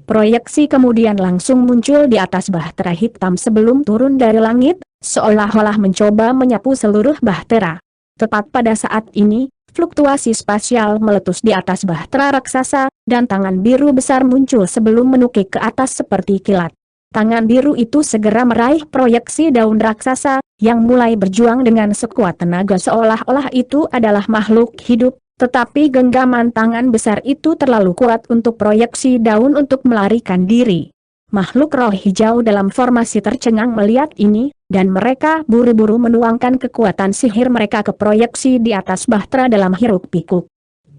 S1: Proyeksi kemudian langsung muncul di atas bahtera hitam sebelum turun dari langit, seolah-olah mencoba menyapu seluruh bahtera. Tepat pada saat ini, fluktuasi spasial meletus di atas bahtera raksasa, dan tangan biru besar muncul sebelum menukik ke atas seperti kilat. Tangan biru itu segera meraih proyeksi daun raksasa, yang mulai berjuang dengan sekuat tenaga seolah-olah itu adalah makhluk hidup, tetapi genggaman tangan besar itu terlalu kuat untuk proyeksi daun untuk melarikan diri. Makhluk roh hijau dalam formasi tercengang melihat ini, dan mereka buru-buru menuangkan kekuatan sihir mereka ke proyeksi di atas bahtera dalam hiruk-pikuk.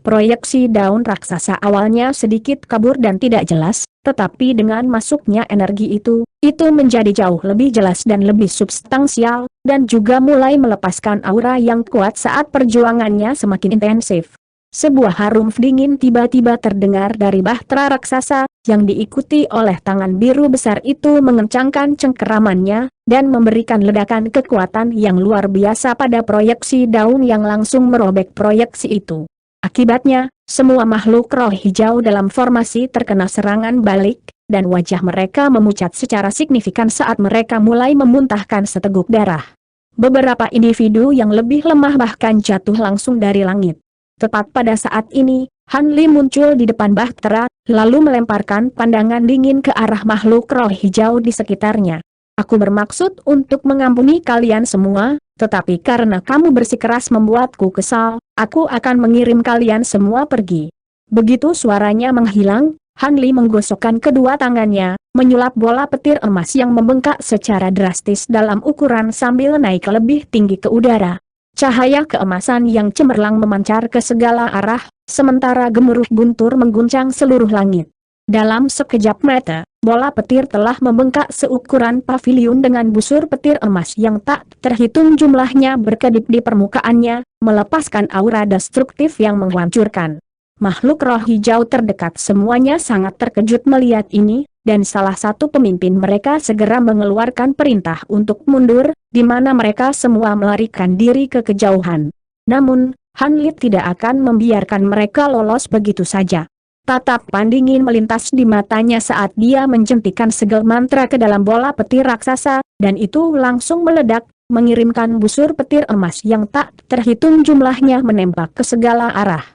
S1: Proyeksi daun raksasa awalnya sedikit kabur dan tidak jelas, tetapi dengan masuknya energi itu menjadi jauh lebih jelas dan lebih substansial, dan juga mulai melepaskan aura yang kuat saat perjuangannya semakin intensif. Sebuah harum dingin tiba-tiba terdengar dari bahtera raksasa, yang diikuti oleh tangan biru besar itu mengencangkan cengkeramannya, dan memberikan ledakan kekuatan yang luar biasa pada proyeksi daun yang langsung merobek proyeksi itu. Akibatnya, semua makhluk roh hijau dalam formasi terkena serangan balik, dan wajah mereka memucat secara signifikan saat mereka mulai memuntahkan seteguk darah. Beberapa individu yang lebih lemah bahkan jatuh langsung dari langit. Tepat pada saat ini, Han Li muncul di depan bahtera, lalu melemparkan pandangan dingin ke arah makhluk roh hijau di sekitarnya. Aku bermaksud untuk mengampuni kalian semua, tetapi karena kamu bersikeras membuatku kesal, aku akan mengirim kalian semua pergi. Begitu suaranya menghilang, Han Li menggosokkan kedua tangannya, menyulap bola petir emas yang membengkak secara drastis dalam ukuran sambil naik lebih tinggi ke udara. Cahaya keemasan yang cemerlang memancar ke segala arah, sementara gemuruh guntur mengguncang seluruh langit. Dalam sekejap mata, bola petir telah membengkak seukuran paviliun dengan busur petir emas yang tak terhitung jumlahnya berkedip di permukaannya, melepaskan aura destruktif yang menghancurkan. Makhluk roh hijau terdekat semuanya sangat terkejut melihat ini, dan salah satu pemimpin mereka segera mengeluarkan perintah untuk mundur, di mana mereka semua melarikan diri ke kejauhan. Namun, Han Li tidak akan membiarkan mereka lolos begitu saja. Tatapan dingin melintas di matanya saat dia menjentikan segel mantra ke dalam bola petir raksasa, dan itu langsung meledak, mengirimkan busur petir emas yang tak terhitung jumlahnya menembak ke segala arah.